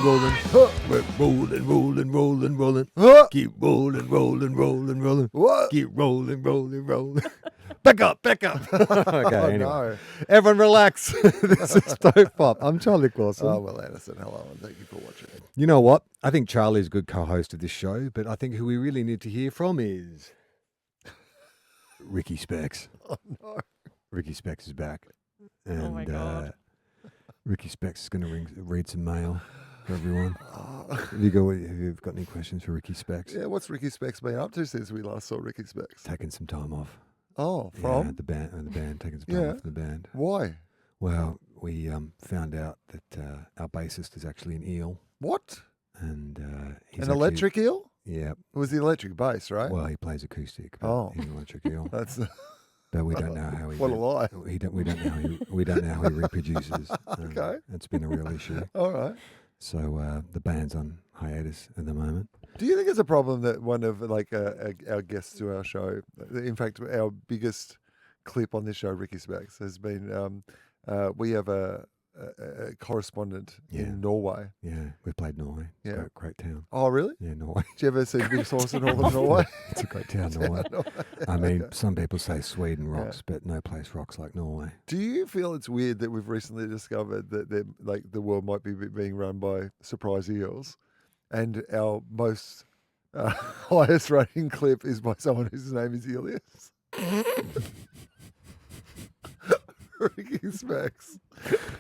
rolling. We're rolling. Keep rolling. What? Keep rolling. Back up. Okay, anyway. No. Everyone relax. This is TOFOP. I'm Charlie Clausen. Oh, Wil Anderson, hello, and thank you for watching. You know what? I think Charlie's a good co-host of this show, but I think who we really need to hear from is Ricky Specs. Oh, no. Ricky Specs is back. And, oh, my God. Ricky Specs is going to read some mail for everyone. Oh. Have you got any questions for Ricky Specs? Yeah, what's Ricky Specs been up to since we last saw Ricky Specs? Taking some time off. Oh, Yeah, from? the band, taking some time off from the band. Why? Well, we found out that our bassist is actually an eel. What? And he's An actually, electric eel? Yeah. It was the electric bass, right? Well, he plays acoustic. But Oh. he's an electric eel. That's But we don't know how he. what a lie. We don't know how he reproduces. Okay. It's been a real issue. All right. So the band's on hiatus at the moment. Do you think it's a problem that one of our guests to our show, in fact, our biggest clip on this show, Ricky Specs, has been we have a correspondent in Norway. Yeah, we played Norway. It's a great town. Oh, really? Yeah, Norway. Did you ever see Big Sauce in Northern Norway? It's a great town, Norway. I mean, some people say Sweden rocks, but no place rocks like Norway. Do you feel it's weird that we've recently discovered that the world might be being run by surprise eels, and our most highest rating clip is by someone whose name is Elias? Ricky Specs.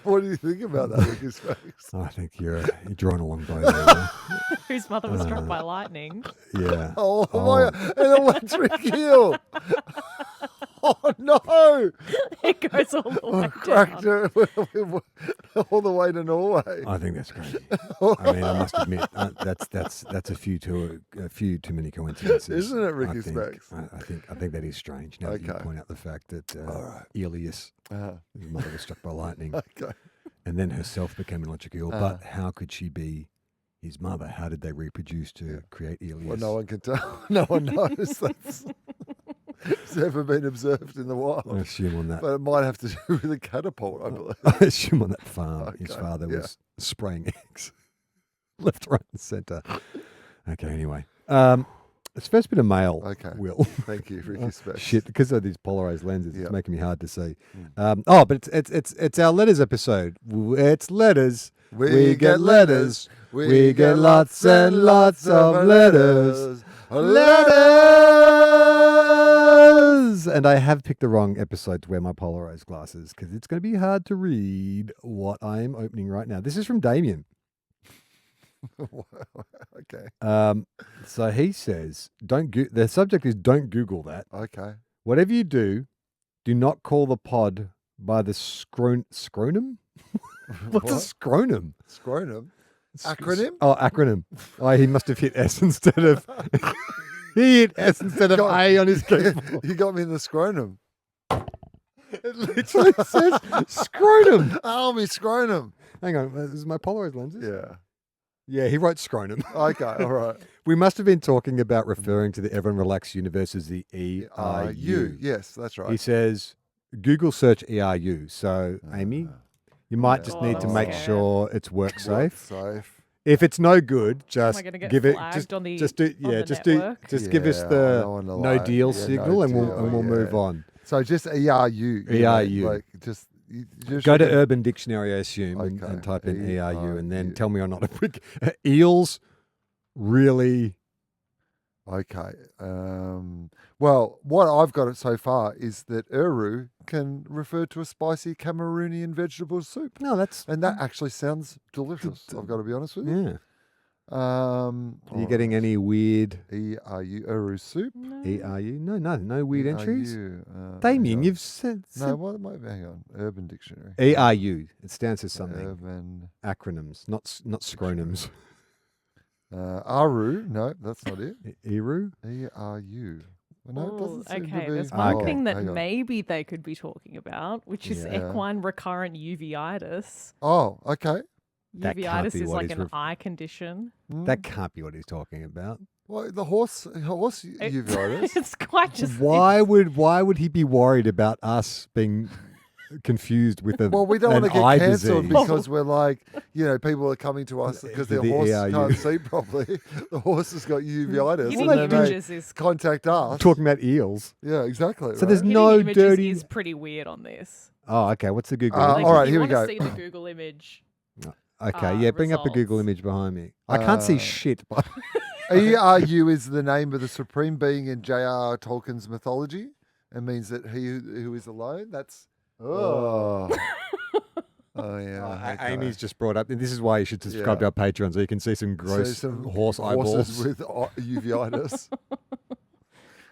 What do you think about that, Ricky Specs? I think you're drawing a long bow there. Whose mother was struck by lightning. Yeah. Oh, my, an electric eel. Oh, no. It goes all the way Cracked down. it all the way to Norway. I think that's crazy. I mean, I must admit that's a few too many coincidences, Isn't it, Ricky I think. Specs? I think that is strange. Now that you Okay. point out the fact that right. Elias, Uh, his mother, was struck by lightning, okay. and then herself became an electric eel. But how could she be his mother? How did they reproduce to create Elias? Well, no one can tell. No one knows. It's never been observed in the wild. I assume on that. But it might have to do with a catapult, I believe. I assume on that farm, his Okay, father yeah. was spraying eggs, left, right, and centre. Okay, anyway, it's first bit of mail. Okay. Will. Thank you, Ricky Specs. Shit, because of these polarized lenses, Yeah. it's making me hard to see. But it's our letters episode. It's letters. We get letters. We get lots and lots of letters. Letters! And I have picked the wrong episode to wear my polarized glasses because it's going to be hard to read what I'm opening right now. This is from Damien. Okay. So he says, the subject is don't Google that. Okay. Whatever you do not call the pod by the scrotum? What's a What? scrotum? Scrotum. Acronym? Oh, acronym. Oh, he must have hit S instead of... he hit S instead of A on his keyboard. You got me in the scrotum. It literally says scrotum. Oh, me scrotum. Hang on, this is my polarized lenses? Yeah. Yeah, he wrote scrotum. Okay, all right. We must have been talking about referring to the Everyone Relax universe as the ERU. Yes, that's right. He says, Google search ERU. So, Amy, you might just need to I'm make scared. sure it's work safe. Safe. If it's no good, Am just I going to get give it. flagged on the Just do. on Yeah, the just network? do. Just give us Yeah, I the know on the no line. deal Yeah, signal, no and we'll deal, move yeah. on. So just ERU. ERU. Like just Go to Urban Dictionary, I assume, and Okay. type in ERU, and then ERU. tell me or not. Eels, really? Okay. Well, what I've got so far is that Uru can refer to a spicy Cameroonian vegetable soup. No, that's And that actually sounds delicious, I've got to be honest with you. yeah. Are you getting any weird ERU, Uru soup? ERU? No weird entries. ERU, Damien, hang on. you've said No, what might hang on. Urban Dictionary. ERU. It stands for something. Urban Acronyms, not scronums. Aru, no, that's not it. ERU? ERU. No, it Oh, doesn't seem okay, to be. there's Ah, one okay. thing that Hang on. maybe they could be talking about, which is Yeah. equine recurrent uveitis. Oh, okay. That can't Uveitis be is what like he's an ref- eye condition. That can't be what he's talking about. Well, the horse uveitis. It's quite just Why would he be worried about us being confused with a Well, we don't want an to get eye cancelled disease. because we're like, people are coming to us because their The horse ERU. can't see properly. The horse has got uveitis. Getting And then they images is contact us. Talking about eels. Yeah, exactly. So there's right? no getting images dirty. is pretty weird on this. Oh, okay. What's the Google? Uh, image? all right, if here you we go. want to see the Google image. Okay, yeah. Bring up a Google results. image behind me. I can't see Uh, shit. But ERU is the name of the supreme being in J.R.R. Tolkien's mythology and means that he who is alone. That's oh yeah. okay. Amy's just brought up. And this is why you should subscribe Yeah. to our Patreon so you can see some gross So some horse horses eyeballs. with uveitis.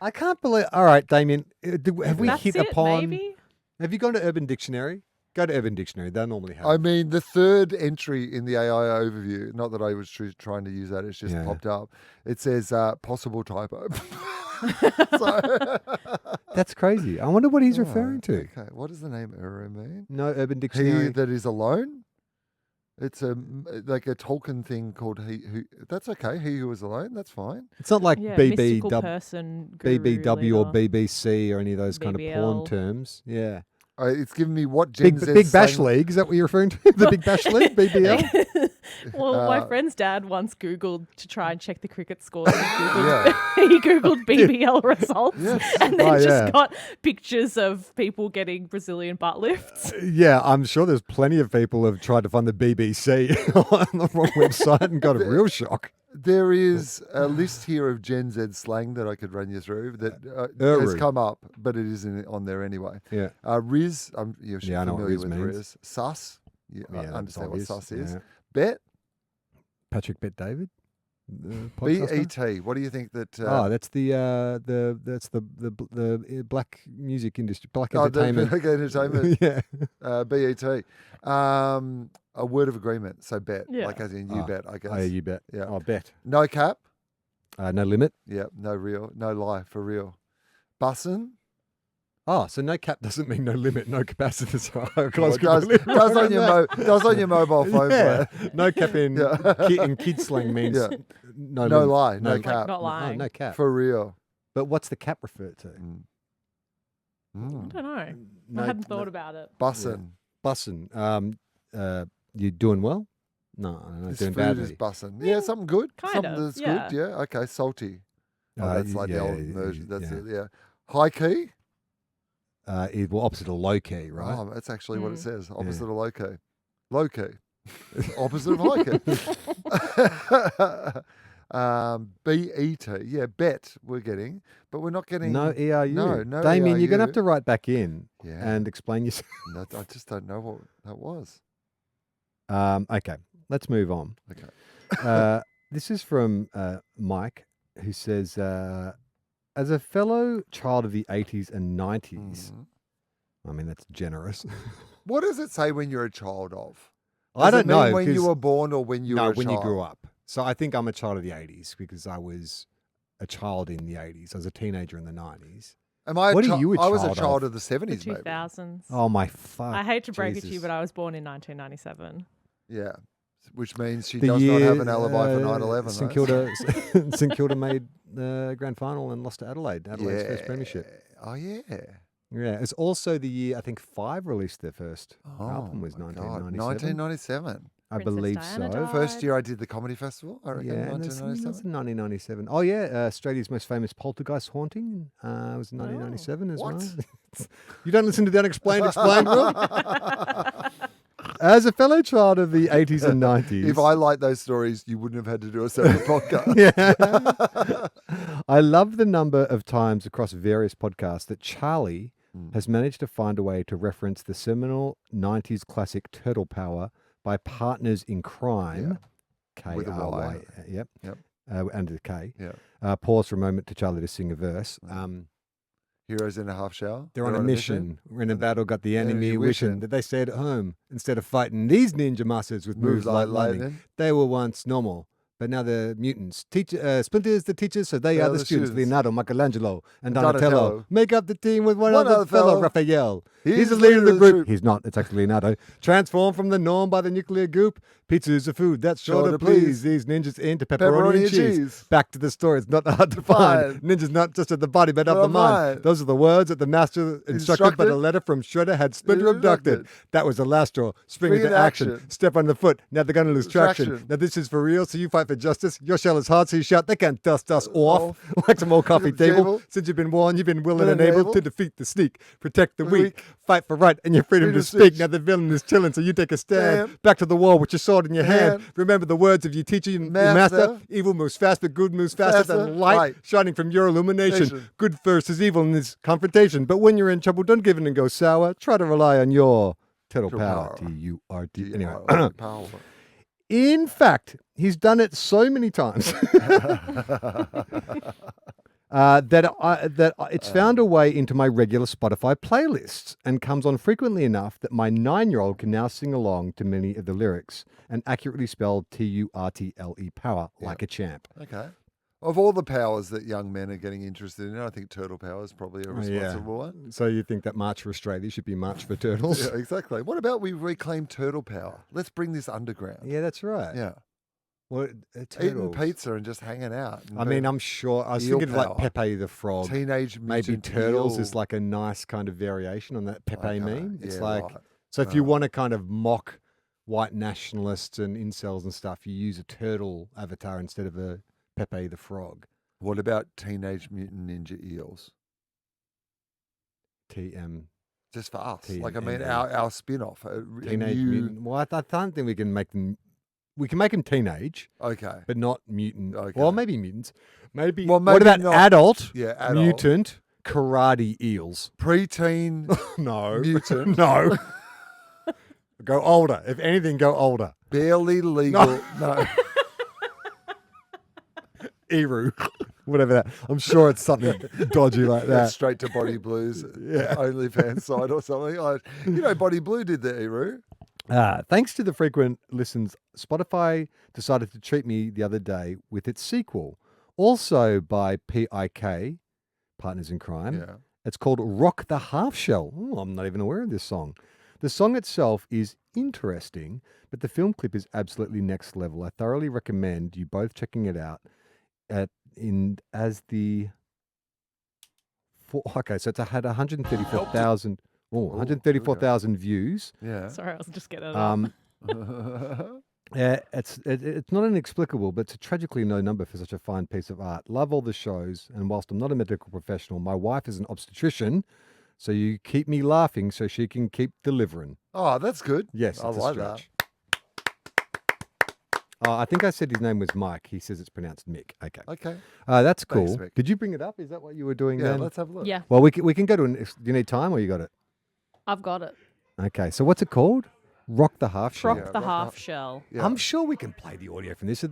I can't believe. All right, Damien. Have we That's hit it, upon? maybe? Have you gone to Urban Dictionary? Go to Urban Dictionary. They normally have. I mean, the third entry in the AI overview, not that I was trying to use that, it's just Yeah. popped up. It says possible typo. That's crazy. I wonder what he's referring to. Okay, what does the name Uru mean? No Urban He Dictionary. that is alone? It's like a Tolkien thing called he who. That's okay. He who is alone. That's fine. It's not like Yeah, mystical BBW, person, guru, BBW or leader. BBC or any of those kind of porn BBL. terms. Yeah. It's giving me what Gen Z Big Bash League. Is that what you're referring to? The Big Bash League, BBL? Well, my Uh, friend's dad once Googled to try and check the cricket scores. He Googled, Yeah. he Googled BBL results Yes. and then Oh, just yeah. got pictures of people getting Brazilian butt lifts. Yeah, I'm sure there's plenty of people who have tried to find the BBC on the wrong website and got a real shock. There is a list here of Gen Z slang that I could run you through that has Uru. come up, but it isn't on there anyway. Yeah. Riz, you're Yeah, I know what familiar Riz with means. Riz. Sus, I that's understand what obvious. sus is. Yeah. Bet, Patrick Bet David? The podcaster? BET. What do you think that? That's the black music industry, black the entertainment. Black entertainment. Yeah. BET. A word of agreement. So bet, Yeah. like as in you Oh. bet, I guess. Oh, yeah, you bet. Yeah. Oh, bet. No cap. No limit. Yeah, no real, no lie, for real. Bussin'. Oh, so no cap doesn't mean no limit, no capacity. So I Well, was it does completely wrong on your that. does on your mobile phone Yeah. plan. No cap in, Yeah. in kid slang means Yeah. no, No limit. lie, no Like cap. not Oh, lying. no cap. For real. But what's the cap referred to? Mm. I Mm. don't know. No, I hadn't thought about it. Bussin'. Bussin'. You doing well? No, This doing food is badly. bussin'. Yeah, something good. kind something of, that's yeah. good. Yeah. Okay. Salty. Oh, that's like the yeah, old yeah, version. That's yeah. it. Yeah. High key. Well, opposite of low key, right? Oh, that's actually what it Mm. says. Opposite of low key. Low key. Opposite of high key. BET. Yeah, bet we're getting, but we're not getting. No ERU. No Damien, you're going to have ERU. to write back in Yeah. and explain yourself. No, I just don't know what that was. Okay, let's move on. Okay. This is from Mike, who says, as a fellow child of the 80s and 90s, Mhm. I mean, that's generous. What does it say when you're a child of? I Does it don't know. mean when you 'cause- were born or when you were no, a when child? you grew up. So I think I'm a child of the 80s because I was a child in the 80s. I was a teenager in the 90s. Am I? What are you a I was a child child of? of the The 70s, maybe. 2000s. Oh, my fuck. I hate to break it to you, Jesus. but I was born in 1997. Yeah, which means she The does year, not have an alibi for 9/11. St though. Kilda, St Kilda made the grand final and lost to Adelaide. Adelaide's first premiership. Oh yeah. Yeah, it's also the year I think Five released their first Oh, album was my God, 1997. 1997. I Princess believe Diana so. died. First year I did the comedy festival. I reckon Yeah, and it's 1997. 1997. Oh yeah, Australia's most famous poltergeist haunting was in 1997 as what? well. You don't listen to the Unexplained Explained, Will? As a fellow child of the 80s and 90s. If I liked those stories, you wouldn't have had to do a separate podcast. Yeah. I love the number of times across various podcasts that Charlie has managed to find a way to reference the seminal 90s classic Turtle Power by Partners in Crime. With a Y. K-R-Y. Yep. Yep. Under the K. Yeah. Pause for a moment to Charlie to sing a verse. Heroes in a half shower. They're on a mission. We're in a battle, got the enemy enemy wishing wishing. that they stayed at home instead of fighting these ninja masters with moves like lightning. They were once normal, but now they're mutants. Splinter is the teacher, so they are the students. Leonardo, Michelangelo, and Donatello. Donatello. Make up the team with one One other other fellow, fellow. Raphael. He's He's the leader of the group. He's not. It's actually Leonardo. Transformed from the norm by the nuclear goop. Pizza is a food that's sure Sure to to please. please. These ninjas into pepperoni, and cheese. cheese. Back to the story. It's not hard to find. Ninjas not just of the body, but of the mind. Those are the words that the master instructed, but a letter from Shredder had Splinter abducted. That was the last straw. Spring into action. Step on the foot. Now they're going to lose traction. Now this is for real, so you fight for justice. Your shell is hard, so you shout, they can't dust us off. Like some old coffee table. Since you've been warned, you've been willing and able to defeat the sneak. Protect the weak. Fight for right and your freedom to speak. Now the villain is chilling, so you take a stand. Back to the wall with your sword in your hand. Remember the words of your teacher, your master. Evil moves fast, but good moves faster than light. Shining from your illumination. Good versus evil in this confrontation. But when you're in trouble, don't give in and go sour. Try to rely on your turtle power. T-U-R-T. Anyway. Power. In fact, he's done it so many times that it's found a way into my regular Spotify playlists and comes on frequently enough that my 9-year-old can now sing along to many of the lyrics and accurately spell T-U-R-T-L-E power like a champ. Okay. Of all the powers that young men are getting interested in, I think turtle power is probably a responsible one. So you think that March for Australia should be March for Turtles? Yeah, exactly. What about we reclaim turtle power? Let's bring this underground. Yeah, that's right. Yeah. Well, Eating pizza and just hanging out. I mean, I'm sure. I was thinking of like Pepe the Frog. Teenage maybe Mutant Turtles eel. is like a nice kind of variation on that Pepe meme. It's yeah, like, right. so if you want to kind of mock white nationalists and incels and stuff, you use a turtle avatar instead of a Pepe the Frog. What about Teenage Mutant Ninja Eels? TM. Just for us. TMND. Like, I mean, our spin-off. Teenage Mutant. Well, I don't think we can make them. We can make them teenage. Okay. But not mutant. Okay. Well, maybe mutants. Maybe. Well, maybe what about not, adult? Yeah, adult. Mutant karate eels. Preteen. No. Mutant. No. Go older. If anything, go older. Barely legal. No. Eru. Whatever that. I'm sure it's something dodgy like that. Straight to Body Blue's Yeah. OnlyFans site or something. Body Blue did the Eru. Thanks to the frequent listens, Spotify decided to treat me the other day with its sequel, also by PIK, Partners in Crime. Yeah. It's called Rock the Half Shell. Oh, I'm not even aware of this song. The song itself is interesting, but the film clip is absolutely next level. I thoroughly recommend you both checking it out. Okay, so it's had 134,000 views. Yeah. Sorry, I was just getting it up. It's not inexplicable, but it's a tragically low number for such a fine piece of art. Love all the shows, and whilst I'm not a medical professional, my wife is an obstetrician, so you keep me laughing so she can keep delivering. Oh, that's good. Yes, I it's a like stretch. I think I said his name was Mike. He says it's pronounced Mick. Okay. Okay. That's cool. Thanks, Mick. Did you bring it up? Is that what you were doing Yeah, then? let's have a look. Yeah, Well, we can go to do you need time or you got it? I've got it. Okay, so what's it called? Rock the Half Shell. Rock the half shell. Yeah. I'm sure we can play the audio from this. As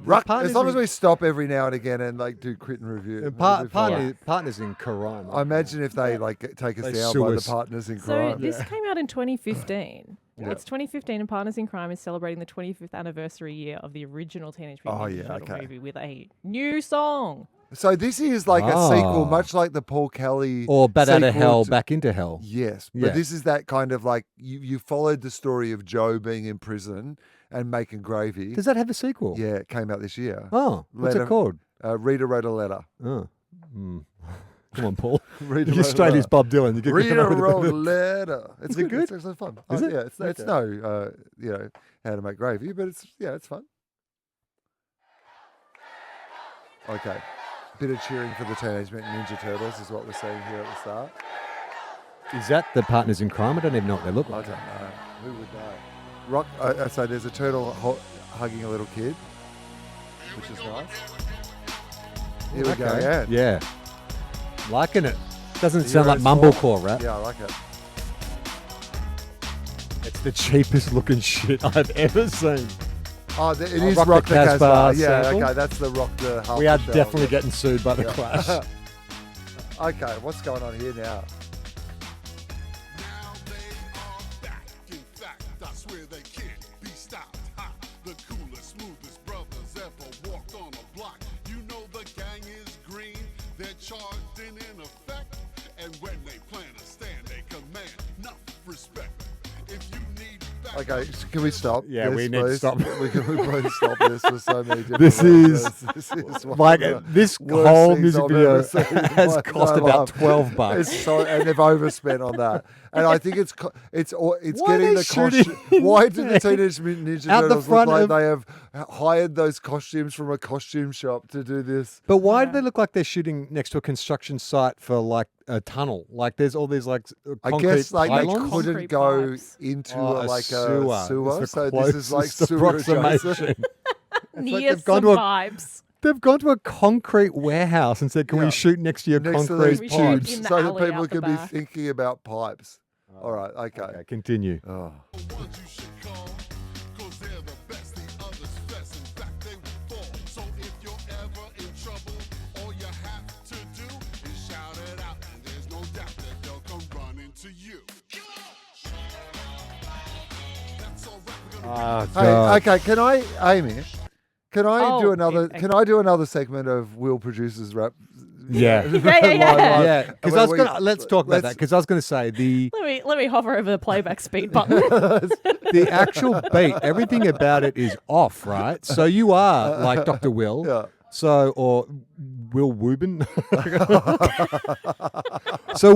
long as we stop every now and again and do crit and review. it'll be fine. Partners in crime. I imagine if they take us They down sue by us. the partners in So crime. this came out in 2015. Yeah. It's 2015, and Partners in Crime is celebrating the 25th anniversary year of the original Teenage Mutant Ninja Turtle movie with a new song. So this is like a sequel, much like the Paul Kelly Or Bat Out of sequel Hell, to- Back into Hell. Yes, but Yeah. this is that kind of like you followed the story of Joe being in prison and making gravy. Does that have a sequel? Yeah, it came out this year. Oh, what's Letter- it called? Rita wrote a letter. Oh. Come on, Paul. Rita You're wrote a straight as letter. Bob Dylan. You can Rita come up with wrote a it. letter. It's Is it good? It's actually fun. Is it? Yeah, it's Okay. no how to make gravy, but it's fun. Okay. Bit of cheering for the Teenage Mutant Ninja Turtles is what we're seeing here at the start. Is that the Partners in Crime? I don't even know what they look I like. don't know. Who would know? So there's a turtle hugging a little kid, which is nice. Here we go. Okay. Yeah. Yeah. Liking it. Doesn't The sound like Euro mumblecore rap. Yeah, I like it. It's the cheapest looking shit I've ever seen. Oh, it is Rock Rock the the Casbah Casbah. Yeah, sample. okay, that's the Rock the Half We are the Shell. definitely getting sued by the Yeah. Clash. Okay, what's going on here now? Now they are back. In fact, I swear they can't be stopped. Ha! The coolest, smoothest brothers ever walked on a block. You know the gang is green. They're charged and in effect. And when they plan a stand, they command enough respect. If you need back, Okay, can we stop? Yeah, this, we need to please? stop. We please stop this for so many different This reasons. is This is one like of the this worst whole things music I've video ever seen in has my cost entire about life. $12. It's so, and they've overspent on that. And I think it's Why getting are the they costume. shooting Why did the Teenage Mutant Ninja out the Turtles look front like of- they have hired those costumes from a costume shop to do this? But why do they look like they're shooting next to a construction site for like a tunnel? Like there's all these like I concrete guess like they pylons? couldn't Concrete go pipes. into Oh, a sewer. sewer. It's the So this is like closest sewer approximation. adjacent. Near they've gone some to a- vibes. They've gone to a concrete warehouse and said, "Can Yeah. we shoot next to your Next to concrete these We shoot tubes?" pipes in the so that alley people out the can be back. thinking about pipes. All right, okay. Okay, continue. Oh. ones you should call, 'cause they're the best, the others best. In fact, they will fall. So if you're ever in trouble, all you have to do is shout it out, and there's no doubt that they'll come running to you. That's all right, we're gonna Oh, Hey, God. okay, can I, Amy? Can I do Oh, another? okay. Can I do another segment of Will Produces Rap? Yeah. Yeah. Yeah, because I was We- gonna let's talk about that. let's- Because I was gonna say the Let me hover over the playback speed button. the actual beat, everything about it is off, right? So you are like Dr. Will. Yeah. So or Will Wubin. So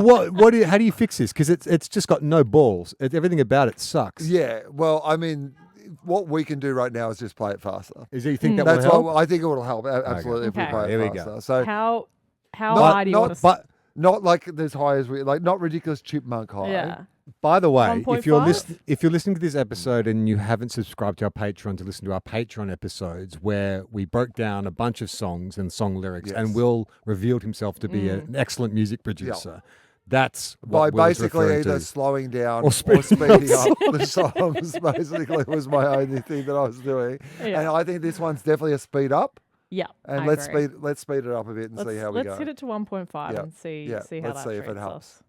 how do you fix this? Because it's just got no balls. Everything about it sucks. Yeah. Well, I mean, what we can do right now is just play it faster. Is it, you think that will That's help? what I think it will help. Absolutely, if we Okay. play it Here we go. faster. So How Not- high do you not- want to? But not like as high as we like, not ridiculous chipmunk high. Yeah. by the way, if you're 1.5? if you're listening to this episode and you haven't subscribed to our Patreon to listen to our Patreon episodes where we broke down a bunch of songs and song lyrics, and Yes. Will revealed himself to be an excellent music producer. That's By what Will's basically referring either to. slowing down Or or speeding speeding up. up the songs, basically was my only thing that I was doing. Yeah. And I think this one's definitely a speed up. Yeah. And I let's agree. speed it up a bit and see how we let's go. hit it to 1.5 Yeah. and see Yeah, see how let's that see if it treats helps. us.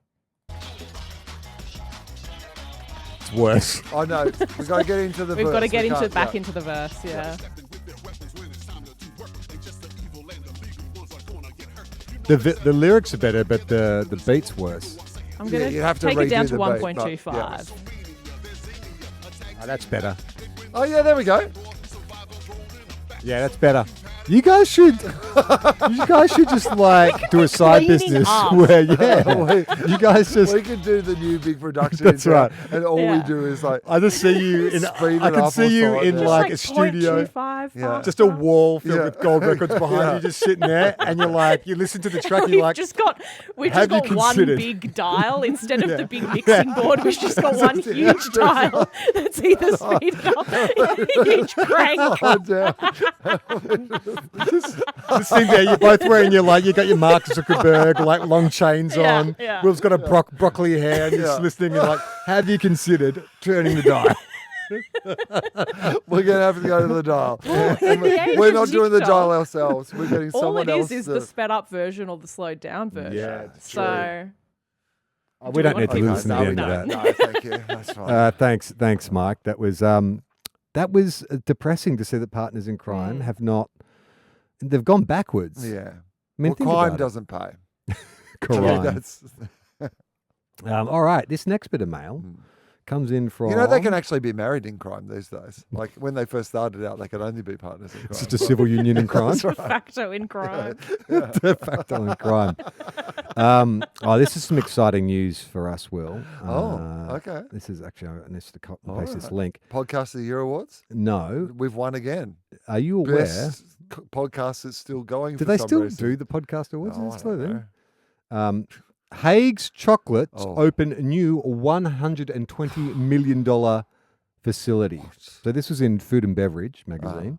It's worse. I know. We've got to get into the We've verse. got to get We into can't- back yeah. into the verse. Yeah. stepping with their weapons when it's time to do work. And just the evil and the legal ones are gonna get hurt. You know The lyrics are better, but the beat's worse. I'm Yeah, gonna you'd have to take it down redo to the beat, but, 1.25. Oh, that's better. Oh, yeah, there we go. Yeah, that's better. You guys should just like do a side Cleaning business up. where you guys just. We could do the new big production. That's in town, right. And all Yeah. we do is like, I just see you in. Speed I it can up see or you something, in yeah. like a studio. 0.25 Yeah. Just a wall filled Yeah. with gold records behind Yeah. you, just sitting there, and you're like, you listen to the track, We've you're like, just got have you one considered- big dial instead of Yeah. the big mixing board. We've just got one huge dial that's either speeded up, a huge crank. oh, damn. just sitting there, you're both wearing your like, you got your Mark Zuckerberg like long chains Yeah, on. yeah. Will's got a broccoli hair, and you're just Yeah. listening. You're like, have you considered turning the dial? We're going to have to go to the dial. in the age We're of not doing the TikTok, dial ourselves. We're getting All someone it else is to... the sped up version or the slowed down version. Yeah, it's So Oh, Do we we don't want need to to keep listen to going? the end No, of that. No, thank you. That's fine. Thanks, Mike. That was depressing to see that Partners in Crime have not. They've gone backwards. Yeah. I mean, Well, think crime about it. doesn't pay. Crime. That's, All right, this next bit of mail comes in from. you know, they can actually be married in crime these days. Like when they first started out, they could only be partners in crime. It's just a civil union in crime. de facto in crime. De facto in crime. This is some exciting news for us, Will. Okay. This is actually, I need to copy and All paste this right. link. Podcast of the Year Awards. No. We've won again. Are you aware? Best podcast that's still going. Do for they some still reason. do the podcast awards? Oh, Is it I still don't there? know. Haig's Chocolates Oh. open a new $120 million facility. So this was in Food and Beverage magazine.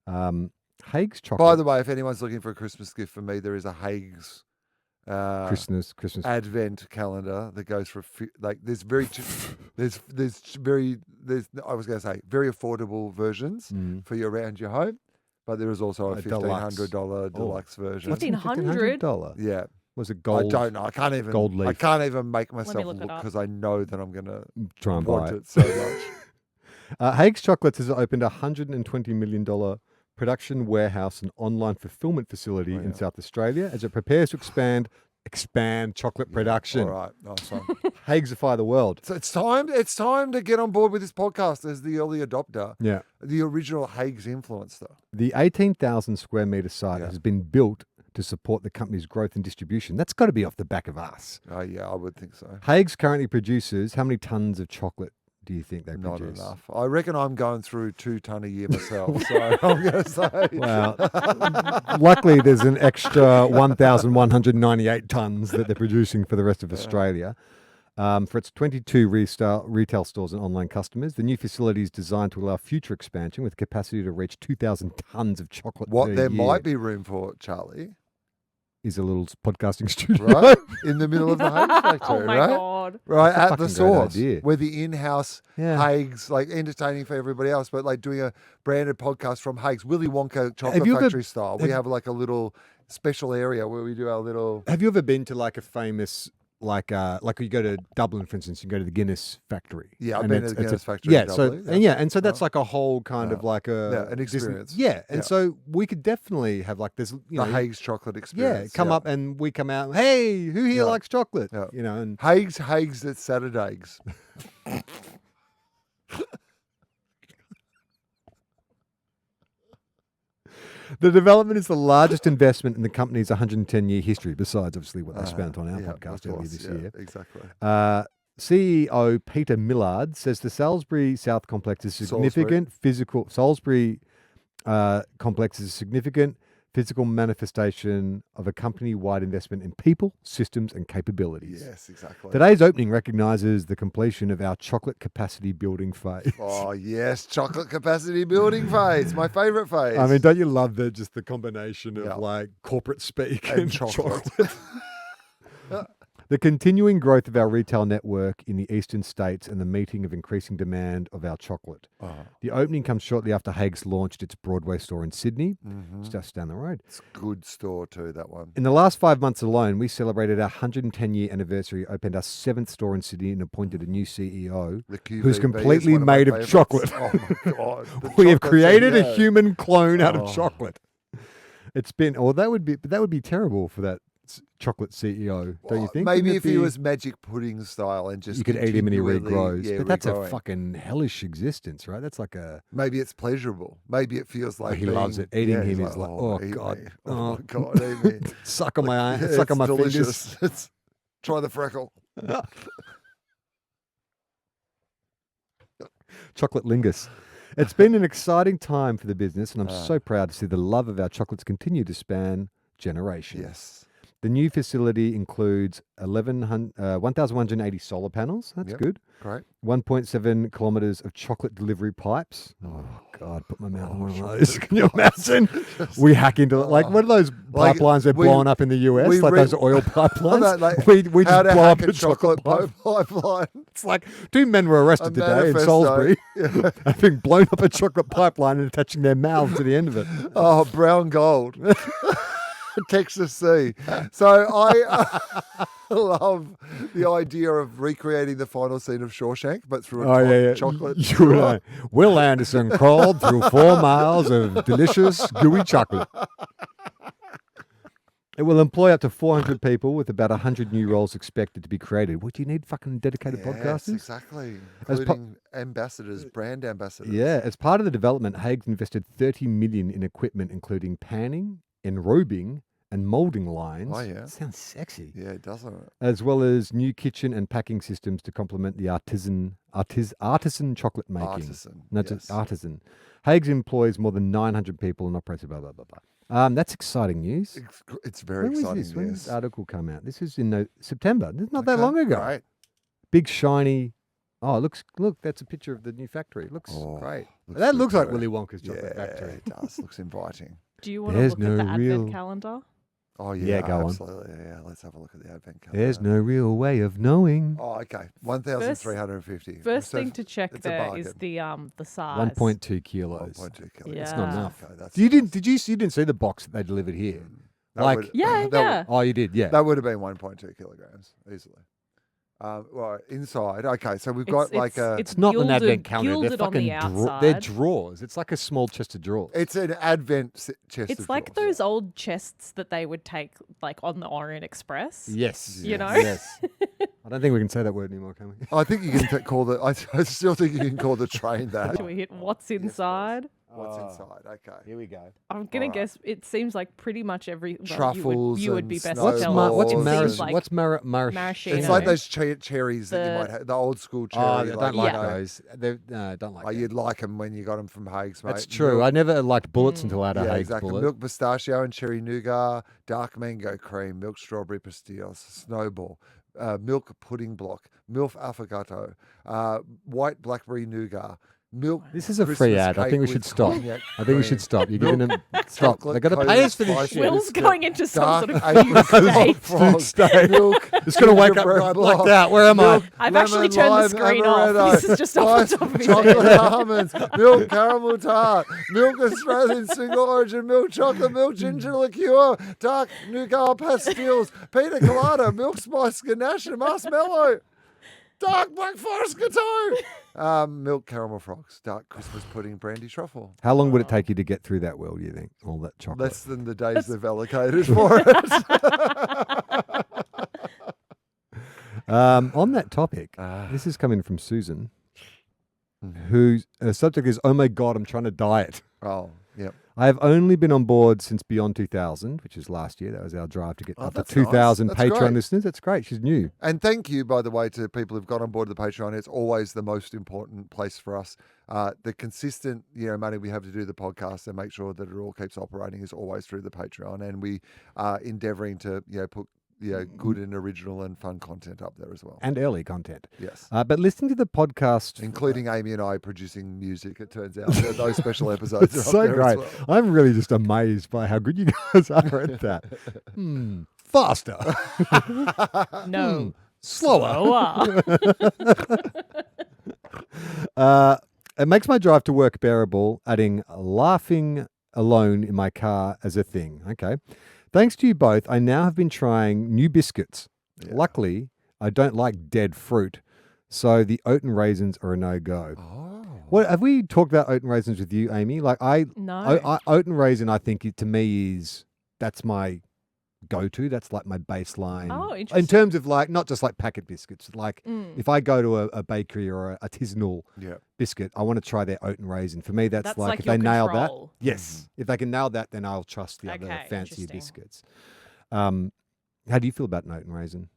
Haig's Chocolate. By the way, if anyone's looking for a Christmas gift for me, there is a Haig's Christmas. advent calendar that goes for like there's very I was going to say very affordable versions for you around your home, but there is also a $1,500 deluxe version. What's in $1,500? $1,500? Yeah, Was it gold? I don't know. I can't even gold leaf. I can't even make myself look it look up. because I know that I'm going to Try and buy want it. it so much. Haig's Chocolates has opened a $120 million production warehouse and online fulfillment facility in South Australia as it prepares to expand expand chocolate production. All right, nice one. Haighsify the world. So it's time to get on board with this podcast as the early adopter. Yeah. The original Haig's influencer. The 18,000 square meter site Yeah. has been built to support the company's growth and distribution. That's got to be off the back of us. Oh yeah, I would think so. Haig's currently produces how many tons of chocolate do you think they Not produce? enough. I reckon I'm going through 2 ton a year myself. So I'm going to say. Well, luckily there's an extra 1,198 tons that they're producing for the rest of Australia. For its 22 retail stores and online customers, the new facility is designed to allow future expansion with capacity to reach 2,000 tons of chocolate per What there year. might be room for, Charlie, is a little podcasting studio. right? In the middle of the Haig's factory, Oh my right? god. Right, That's a at the fucking great source, idea. where the in-house Yeah. Haig's, like entertaining for everybody else, but like doing a branded podcast from Haig's, Willy Wonka chocolate you ever- factory style. We have- have like a little special area where we do our little. Have you ever been to like a famous, like you go to Dublin, for instance, you go to the Guinness factory. Yeah, I've and been to it's- the it's Guinness factory. Yeah, in so Dublin, and so that's like a whole kind of like an Disney- experience. Yeah, and Yeah. so we could definitely have like this, you the know, Haig's chocolate yeah, experience. come up and we come out. Hey, who here Yeah. likes chocolate? Yeah. You know, and Haig's at Saturdays. the development is the largest investment in the company's 110-year history, besides obviously what they spent on our Yeah, podcast of earlier course, this yeah, year. Exactly. CEO Peter Millard says the Salisbury South complex is significant Salisbury complex is a significant physical manifestation of a company-wide investment in people, systems, and capabilities. Yes, exactly. Today's opening recognizes the completion of our chocolate capacity building phase. Oh yes, chocolate capacity building phase, my favourite phase. I mean, don't you love the combination of Yeah. like corporate speak And and chocolate. chocolate? The continuing growth of our retail network in the eastern states and the meeting of increasing demand of our chocolate. Oh, The opening comes shortly after Haig's launched its Broadway store in Sydney, mhm. just down the road. It's a good store too, that one. In the last 5 months alone, we celebrated our 110-year anniversary, opened our 7th store in Sydney, and appointed a new CEO. The QVB Who's is completely one of my made of favourites. chocolate. Oh my god! The We have chocolate created a CEO. human clone out of Oh. chocolate. It's been, or that would be terrible for that chocolate CEO, don't you Well, think? Maybe Wouldn't if it he be- was magic pudding style and just you could eat him and he continually- regrows. yeah, But that's a regrowing. fucking hellish existence, right? That's like a. Maybe it's pleasurable. Maybe it feels like he loves being- it. Eating yeah, he's him is like, oh eat god, me. Oh my god, eat me. suck on my Yeah, suck on it's my delicious. fingers. It's, try the freckle. Chocolate lingus. It's been an exciting time for the business, and I'm Ah. so proud to see the love of our chocolates continue to span generations. Yes. The new facility includes 1,180 solar panels. That's Yep. good. Great. 1.7 kilometers of chocolate delivery pipes. Oh, God, put my mouth on one of chocolate those. Can you imagine? We hack into it. Like, what are those Like, pipelines they're we- blowing up in the US? we Like re- those oil pipelines? that, like, we just How to blow hack up a a chocolate pipe. pipeline. It's like 2 men were arrested A today in manifesto. Salisbury, Yeah. having blown up a chocolate pipeline and attaching their mouths to the end of it. Oh, brown gold. Texas Sea. So I love the idea of recreating the final scene of Shawshank, but through a chocolate. You and I. Will Anderson crawled through 4 miles of delicious, gooey chocolate. It will employ up to 400 people with about 100 new roles expected to be created. What do you need? Fucking dedicated Yes, podcasters? exactly. As Including ambassadors, brand ambassadors. Yeah. As part of the development, Haig's invested $30 million in equipment, including panning, enrobing, and molding lines. Oh, yeah. Sounds sexy. Yeah, doesn't it? As well as new kitchen and packing systems to complement the artisan chocolate making. Artisan. That's yes. artisan. Haig's employs more than 900 people and operates blah, blah, blah, blah. That's exciting news. It's very When was exciting. this? When did Yes. this article come out? This is in September. It's not that Okay, long ago. Right. Big, shiny. Oh, look, that's a picture of the new factory. It looks Oh, great. looks That good looks like too. Willy Wonka's chocolate Yeah, factory. it does. Looks inviting. Do you want to There's look at the no real- advent calendar? Oh yeah, Yeah, go on. absolutely. Yeah, let's have a look at the advent calendar. There's no real way of knowing. Oh, okay. 1,350. First So thing to check it's a there is bargain. the size. 1.2 kilos. 1.2 kilos. It's not Yeah. enough. Okay, that's You nice. didn't see the box that they delivered here? That like- would- Yeah, that yeah. Oh, you did, yeah. That would have been 1.2 kilograms easily. Well, inside. Okay, so we've got like a. It's not an gilded- advent calendar. They're gilded on fucking the outside. they're drawers. It's like a small chest of drawers. It's an advent chest. It's of like drawers. those old chests that they would take like on the Orient Express. Yes. You know? Yes. I don't think we can say that word anymore, can we? I think you can call the. I still think you can call the train that. Should we hit what's inside? What's inside? Okay. Here we go. I'm gonna Alright. guess it seems like pretty much every Truffles You would and be best snow to tell balls us. What's It and- seems maris? like What's maraschino. It's like those cherries that you The- might have, the old school cherry. Oh, I don't like Yeah. those. They're, no, I don't like Oh, them. you'd like them when you got them from Haig's, mate. That's true. I never liked bullets until I had a Yeah, Haigh exactly. bullet. Milk pistachio and cherry nougat, dark mango cream, milk strawberry pastilles, snowball, milk pudding block, milk affogato, white blackberry nougat, milk. This is a Christmas free ad. I cake think we with should stop. cognac I think we cream, should stop. You're giving them stop. chocolate They're going to coated pay us for this spice shit. Will's biscuit, going into some dark sort of apricot fugue frog, state. milk. It's going to wake up gingerbread going block, blacked out. Where am I? milk, I've actually lemon, turned the lime, screen off. amaretto, This is just off spice, the top of his chocolate head. almonds, milk caramel tart, milk Australian single origin, milk chocolate, milk ginger liqueur, dark nougat pastilles, pina colada, milk spice ganache and marshmallow. Dark Black Forest Gâteau. Milk caramel frogs. Dark Christmas pudding brandy truffle. How long would it take you to get through that, Will, do you think? All that chocolate. Less than the days they've allocated for it. On that topic, this is coming from Susan, whose subject is, oh my God, I'm trying to diet. Oh, yep. I have only been on board since Beyond 2000, which is last year. That was our drive to get up to that's nice. 2,000 That's Patreon great. listeners. That's great. She's new. And thank you, by the way, to people who've got on board the Patreon. It's always the most important place for us. The consistent, money we have to do the podcast and make sure that it all keeps operating is always through the Patreon. And we are endeavouring to, put, good and original and fun content up there as well. And early content. Yes. But listening to the podcast... Including Amy and I producing music, it turns out. Those special episodes are It's up so there great. as well. I'm really just amazed by how good you guys are at that. Faster. No. Slower. Oh. It makes my drive to work bearable, adding laughing alone in my car as a thing. Okay. Thanks to you both, I now have been trying new biscuits. Yeah. Luckily, I don't like dead fruit, so the oat and raisins are a no-go. Oh. What have we talked about oat and raisins with you, Amy? Like No. oat and raisin, I think to me that's my go-to. That's like my baseline. Oh, In interesting. terms of like not just like packet biscuits. Like Mm. if I go to a bakery or a artisanal Yeah. biscuit, I want to try their oat and raisin. For me, that's, That's like like if your they nail that. control. Yes, if they can nail that, then I'll trust the other Okay, fancier interesting. biscuits. How do you feel about an oat and raisin?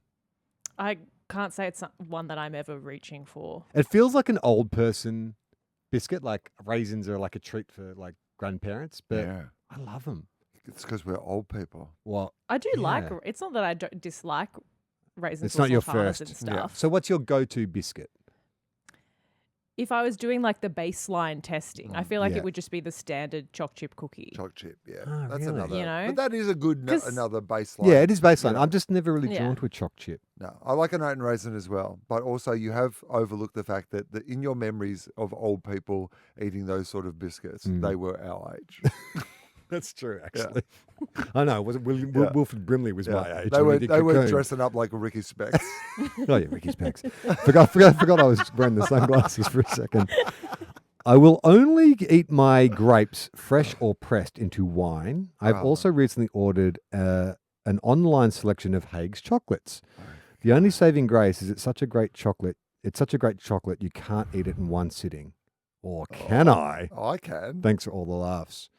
I can't say it's one that I'm ever reaching for. It feels like an old person biscuit. Like raisins are like a treat for like grandparents, but Yeah. I love them. It's because we're old people. Well, I do like. Yeah. It's not that I don't dislike raisins. it's or not your sultanas first. and stuff. So what's your go-to biscuit? If I was doing like the baseline testing, I feel like yeah. it would just be the standard choc chip cookie. Choc chip, yeah. Oh, That's really? another. You know? But that is a good 'Cause- another baseline. Yeah, it is baseline. Yeah. I'm just never really Yeah. drawn to a choc chip. No, I like an oat and raisin as well. But also, you have overlooked the fact that in your memories of old people eating those sort of biscuits, they were our age. That's true, actually. I know. Was it Wilfred Brimley was my age. They when were he did they were Cocoon. dressing up like Ricky Specs. Oh yeah, Ricky Specs. forgot I was wearing the sunglasses for a second. I will only eat my grapes fresh or pressed into wine. I've also recently ordered an online selection of Haig's chocolates. The only saving grace is it's such a great chocolate. It's such a great chocolate you can't eat it in one sitting. Or can I? I can. Thanks for all the laughs.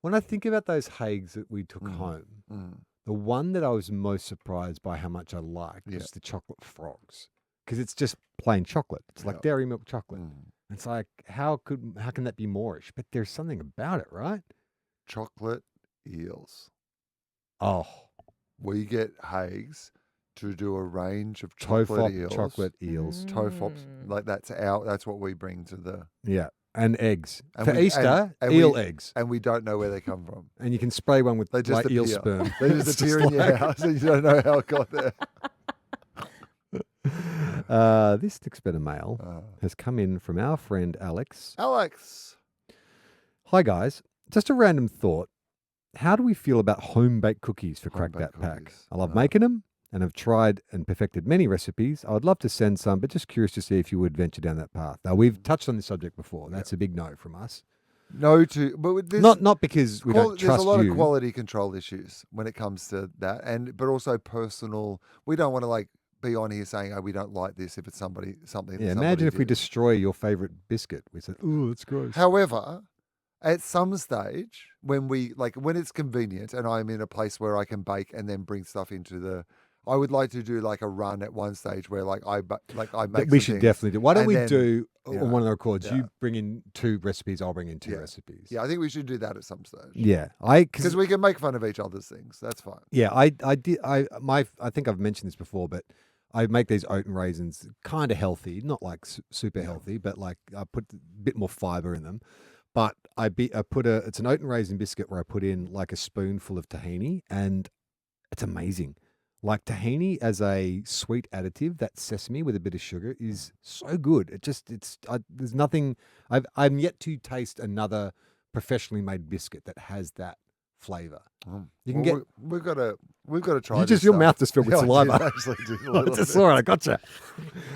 When I think about those Haigs that we took home, the one that I was most surprised by how much I liked was the chocolate frogs. Because it's just plain chocolate. It's like dairy milk chocolate. It's like, how can that be Moorish? But there's something about it, right? Chocolate eels. Oh, We get Haig's to do a range of chocolate TOFOP eels. chocolate eels. TOFOPs. Like that's what we bring to the. Yeah. And eggs. And For we- Easter, and eel we- eggs. And we don't know where they come from. And you can spray one with They just like eel appear. sperm. They It's just appear in your like- house and you don't know how it got there. This next bit of mail has come in from our friend Alex. Alex. Hi guys, just a random thought. How do we feel about home baked cookies for Crack Home-baked That Pack? cookies. I love making them, and have tried and perfected many recipes. I would love to send some, but just curious to see if you would venture down that path. Now, we've touched on this subject before. That's a big no from us. No to, but there's, Not because we don't trust you. There's a lot of quality control issues when it comes to that, but also personal. We don't want to like be on here saying, "Oh, we don't like this." If it's something. Yeah, imagine if we destroy your favorite biscuit. We said, "Oh, it's gross." However, at some stage when it's convenient and I'm in a place where I can bake and then bring stuff into I would like to do like a run at one stage where I make. We should definitely do. Why don't we do on one of the records? You bring in 2 recipes, I'll bring in 2 recipes. Yeah, I think we should do that at some stage. Yeah, because we can make fun of each other's things. That's fine. Yeah, I think I've mentioned this before, but I make these oat and raisins kind of healthy, not like super healthy, but like I put a bit more fiber in them. But it's an oat and raisin biscuit where I put in like a spoonful of tahini, and it's amazing. Like tahini as a sweet additive, that sesame with a bit of sugar is so good. There's nothing. I'm yet to taste another professionally made biscuit that has that flavor. You can We've got to try. Your mouth just filled with saliva. I actually do. Just saw it. I gotcha.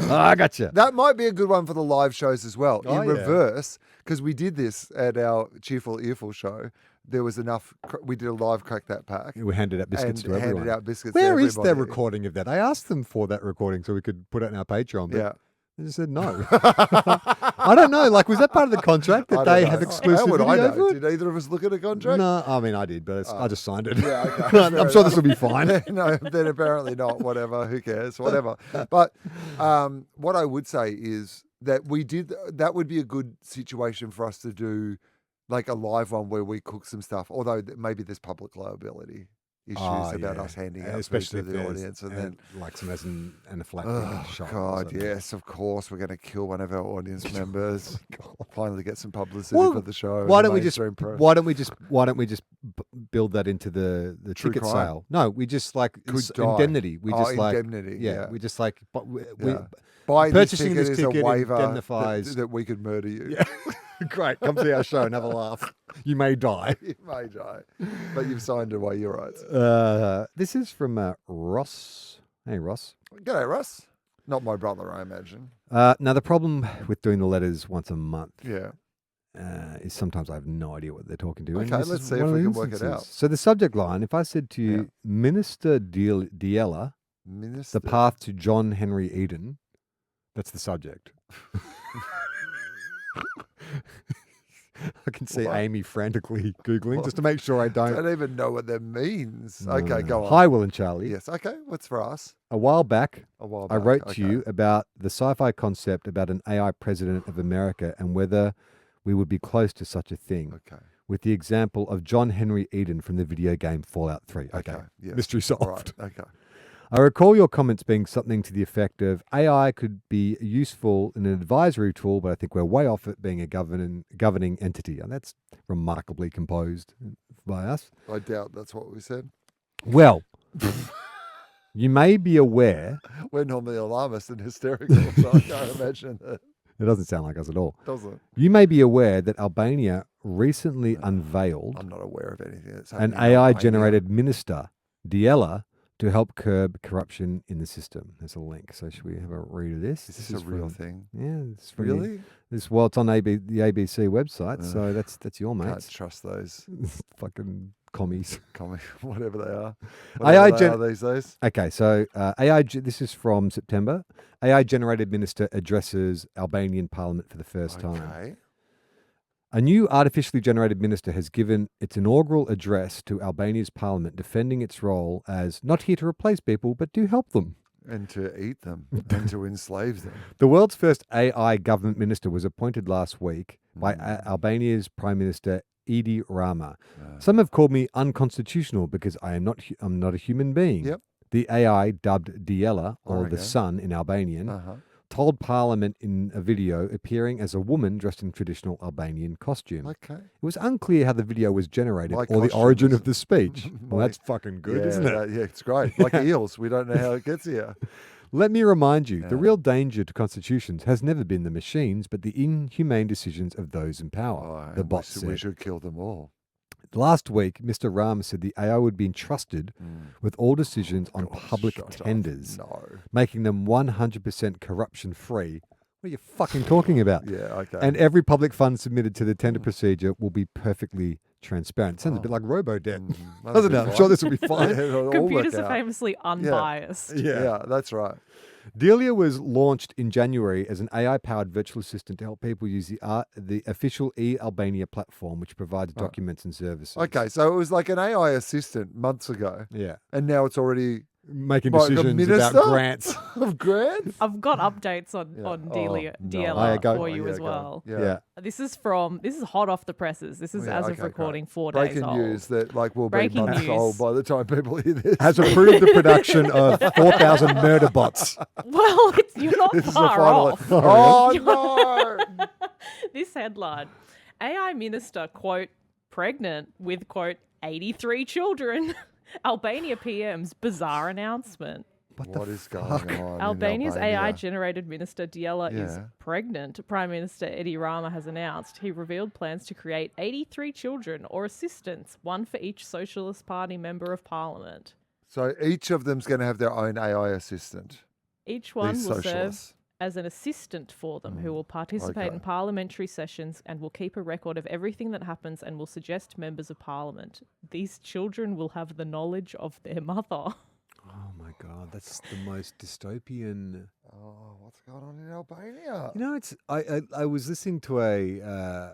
I gotcha. That might be a good one for the live shows as well. In reverse, because we did this at our Cheerful Earful show. There was enough. We did a live Crack That Pack. We handed out biscuits to everyone. Handed out biscuits. Where is the recording of that? I asked them for that recording so we could put it in our Patreon. But they just said no. I don't know. Like, was that part of the contract that they have exclusive video for it? Did either of us look at a contract? No, I mean I did, but I just signed it. Yeah, okay. I'm sure this will be fine. No, then apparently not. Whatever. Who cares? Whatever. But what I would say is that that would be a good situation for us to do. Like a live one where we cook some stuff, although maybe there's public liability issues about us handing out especially food to the audience, and then like some anaphylactic shock. God, yes, of course, we're going to kill one of our audience members. Finally, get some publicity for the show. Why don't we just build that into the ticket crime? Sale? No, we just like indemnity. We just like indemnity. Yeah, we just like buying purchasing this this ticket is a waiver indemnifies that we could murder you. Yeah. Great. Come see our show and have a laugh. You may die. You may die. But you've signed away your rights. This is from Ross. Hey, Ross. G'day, Ross. Not my brother, I imagine. Now, the problem with doing the letters once a month is sometimes I have no idea what they're talking to. Okay, let's see if we can work it out. So the subject line, if I said to you, Minister Diella, the path to John Henry Eden, that's the subject. I can see Amy frantically Googling just to make sure I don't. I don't even know what that means. Okay, go on. Hi, Wil and Charlie. Yes, okay. What's for us? A while back, I wrote to you about the sci-fi concept about an AI president of America and whether we would be close to such a thing. Okay. With the example of John Henry Eden from the video game Fallout 3. Okay. Yes. Mystery solved. Right. Okay. I recall your comments being something to the effect of AI could be useful in an advisory tool, but I think we're way off it being a governing entity. And that's remarkably composed by us. I doubt that's what we said. Well, you may be aware. We're normally alarmist and hysterical, so I can't imagine that. It doesn't sound like us at all. Doesn't. You may be aware that Albania recently unveiled I'm not aware of anything that's an happening. AI-generated minister, Diella, to help curb corruption in the system. There's a link. So should we have a read of this? Is this a real thing? Yeah. It's really? It's on the ABC website, so that's your mates. Can't trust those. Fucking commies. Whatever they are. AI they are these days. Okay, so AI. This is from September. AI-generated minister addresses Albanian parliament for the first time. A new artificially generated minister has given its inaugural address to Albania's parliament, defending its role as not here to replace people, but to help them. And to eat them, and to enslave them. The world's first AI government minister was appointed last week by Albania's Prime Minister Edi Rama. Some have called me unconstitutional because I'm not a human being. Yep. The AI, dubbed Diella, or the Sun in Albanian, told Parliament in a video appearing as a woman dressed in traditional Albanian costume. Okay. It was unclear how the video was generated or the origin of the speech. Well, that's fucking good, isn't it? Yeah, it's great. Like eels. We don't know how it gets here. Let me remind you, the real danger to constitutions has never been the machines, but the inhumane decisions of those in power, the bot said. We should kill them all. Last week, Mr. Rama said the AI would be entrusted with all decisions on public tenders, making them 100% corruption-free. What are you fucking talking about? Yeah, okay. And every public fund submitted to the tender procedure will be perfectly transparent. Sounds a bit like Robo-Debt, doesn't it? I'm sure this will be fine. Computers are famously unbiased. Yeah, that's right. Delia was launched in January as an AI-powered virtual assistant to help people use the official e-Albania platform, which provides documents and services. Okay, so it was like an AI assistant months ago. Yeah. And now it's already making decisions about grants. Of grants? I've got updates on DLR for you as well. Yeah. This is hot off the presses. This is as of recording 4 days Breaking old. news that will be months old by the time people hear this. Has approved the production of 4,000 murder bots. Well, you're not far off. Oh, no. This headline, AI minister, quote, pregnant with, quote, 83 children. Albania PM's bizarre announcement. What is going on? Albania's in Albania? AI-generated minister Diela is pregnant. Prime Minister Edi Rama has announced he revealed plans to create 83 children or assistants, one for each Socialist Party member of Parliament. So each of them's going to have their own AI assistant. Each one These will socialists. serve as an assistant for them who will participate in parliamentary sessions and will keep a record of everything that happens and will suggest members of parliament. These children will have the knowledge of their mother. Oh my God, that's the most dystopian. Oh, what's going on in Albania? You know, it's I was listening to a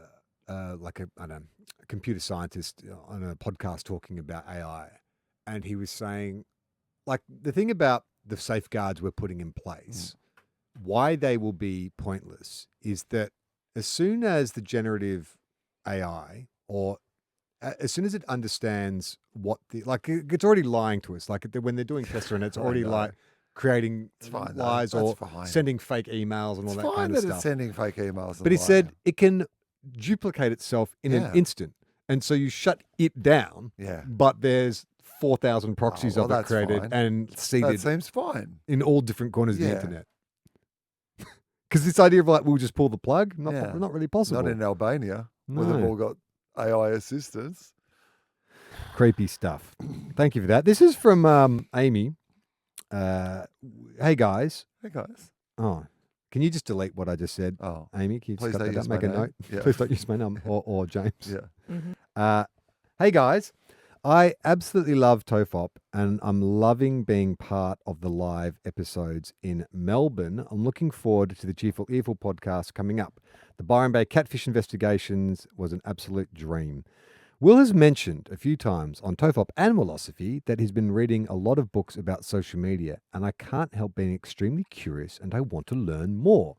computer scientist on a podcast talking about AI, and he was saying, like, the thing about the safeguards we're putting in place, why they will be pointless is that as soon as the generative AI or as soon as it understands what it's already lying to us, like when they're doing tests and it's already like creating lies or sending fake emails and all that kind of stuff. It's sending fake emails. But he said it can duplicate itself in an instant. And so you shut it down, but there's 4,000 proxies of it created and seeded. That seems fine. In all different corners of the internet. Because this idea of like, we'll just pull the plug, not really possible. Not in Albania, where they've all got AI assistants. Creepy stuff. Thank you for that. This is from Amy. Hey, guys. Hey, guys. Oh, can you just delete what I just said? Oh, Amy, can you please just cut don't that use out? Make a my name. note. Yeah. Please don't use my name or James. Yeah. Hey, guys. I absolutely love TOFOP, and I'm loving being part of the live episodes in Melbourne. I'm looking forward to the Cheerful Earful podcast coming up. The Byron Bay catfish investigations was an absolute dream. Will has mentioned a few times on TOFOP and Philosophy that he's been reading a lot of books about social media, and I can't help being extremely curious and I want to learn more.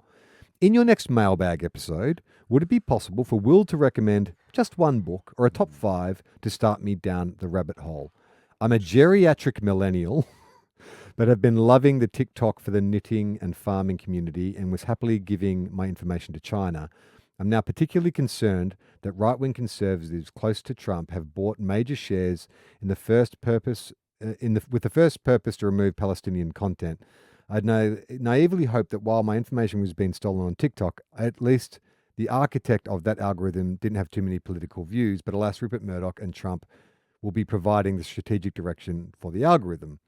In your next mailbag episode, would it be possible for Will to recommend just one book or a top 5 to start me down the rabbit hole? I'm a geriatric millennial but have been loving the TikTok for the knitting and farming community and was happily giving my information to China. I'm now particularly concerned that right-wing conservatives close to Trump have bought major shares in the first purpose with the first purpose to remove Palestinian content. I'd naively hoped that while my information was being stolen on TikTok, at least the architect of that algorithm didn't have too many political views, but alas, Rupert Murdoch and Trump will be providing the strategic direction for the algorithm.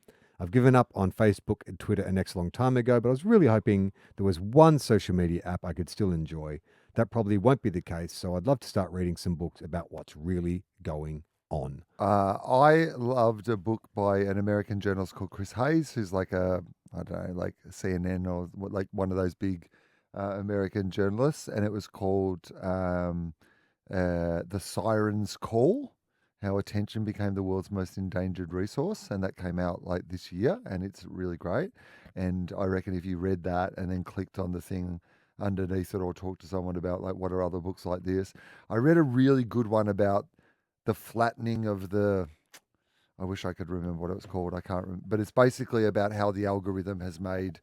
I've given up on Facebook and Twitter an X long time ago, but I was really hoping there was one social media app I could still enjoy. That probably won't be the case, so I'd love to start reading some books about what's really going on. I loved a book by an American journalist called Chris Haigh, who's like like CNN or like one of those big American journalists, and it was called The Siren's Call, How Attention Became the World's Most Endangered Resource, and that came out like this year, and it's really great. And I reckon if you read that and then clicked on the thing underneath it or talked to someone about like what are other books like this. I read a really good one about the flattening of I wish I could remember what it was called. I can't remember, but it's basically about how the algorithm has made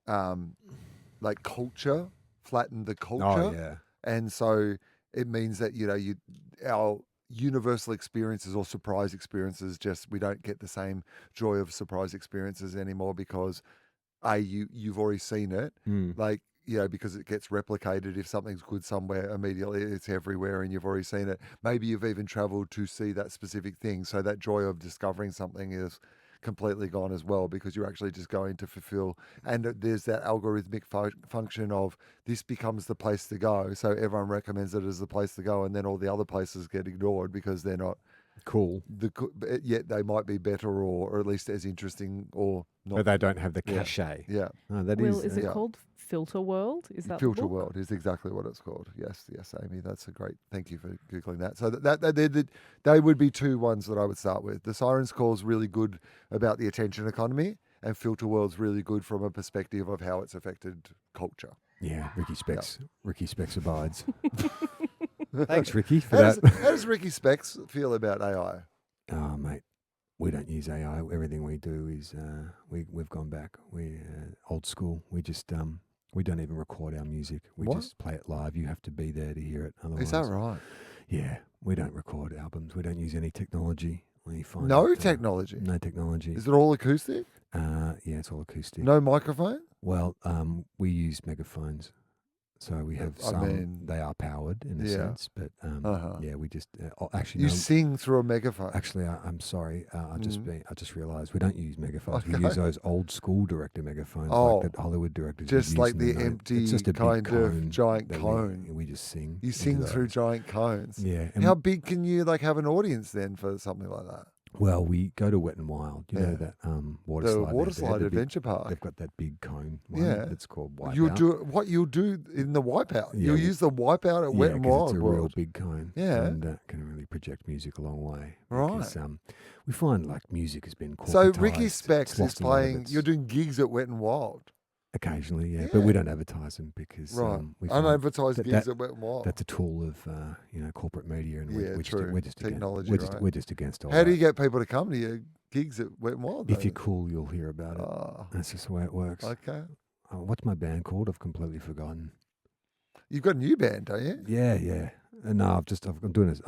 like culture, flattened the culture. Oh, yeah. And so it means that, our universal experiences or surprise experiences, we don't get the same joy of surprise experiences anymore because you've already seen it. Like, because it gets replicated. If something's good somewhere, immediately it's everywhere and you've already seen it. Maybe you've even traveled to see that specific thing. So that joy of discovering something is completely gone as well, because you're actually just going to fulfill. And there's that algorithmic function of this becomes the place to go. So everyone recommends it as the place to go, and then all the other places get ignored because they're not cool. Yet they might be better or at least as interesting or not. But they don't have the cachet. Yeah. Oh, that Will, is is it called Filter World? Is that Filter the book? World is exactly what it's called. Yes, Amy, that's a great. Thank you for googling that. So they would be two ones that I would start with. The Sirens Call is really good about the attention economy, and Filter World's really good from a perspective of how it's affected culture. Yeah, Ricky Specs. Ricky Specs abides. Thanks, Ricky, for How that. how does Ricky Specs feel about AI? Oh, mate, we don't use AI. Everything we do is we've gone back. We old school. We just we don't even record our music. We What? just play it live. You have to be there to hear it. Otherwise, Is that right? Yeah, we don't record albums. We don't use any technology. We find No that, technology. No technology. Is it all acoustic? Yeah, it's all acoustic. No microphone? Well, we use megaphones. So we have I some. mean, They are powered in a yeah. sense, but yeah, we just actually. You no, sing through a megaphone. Actually, I'm sorry. I just realised we don't use megaphones. Okay. We use those old school director megaphones, Oh. like the Hollywood directors. Just use like in the note. empty It's just a big kind of cone giant that cone. We just sing. You into sing through those. giant cones. Yeah. And How big can you have an audience then for something like that? well, we go to Wet and Wild. You know Yeah. that water The slide. water there? They have slide the big- adventure park. They've got that big cone. One Yeah. That's called Wipeout. You'll do in the Wipeout. Yeah, You'll use the Wipeout at Wet and 'cause Wild it's a World. real big cone. Yeah. And can really project music a long way. Right. Because, we find music has been So corporatized. Ricky It's Specs is lost a lot of playing. its- You're doing gigs at Wet and Wild. Occasionally, yeah, Yeah. but we don't advertise them because Right. we find Unadvertised that- gigs that- at Wet and Wild. that's a tool of corporate media, and Yeah, we're just, true. we're just Technology, against, right. we're just against all How do you that. get people to come to your gigs at Wet and Wild? If though? you're cool, you'll hear about it. Oh, That's just the way it works. okay. What's my band called? I've completely forgotten. You've got a new band, don't you? Yeah. No, I'm doing this.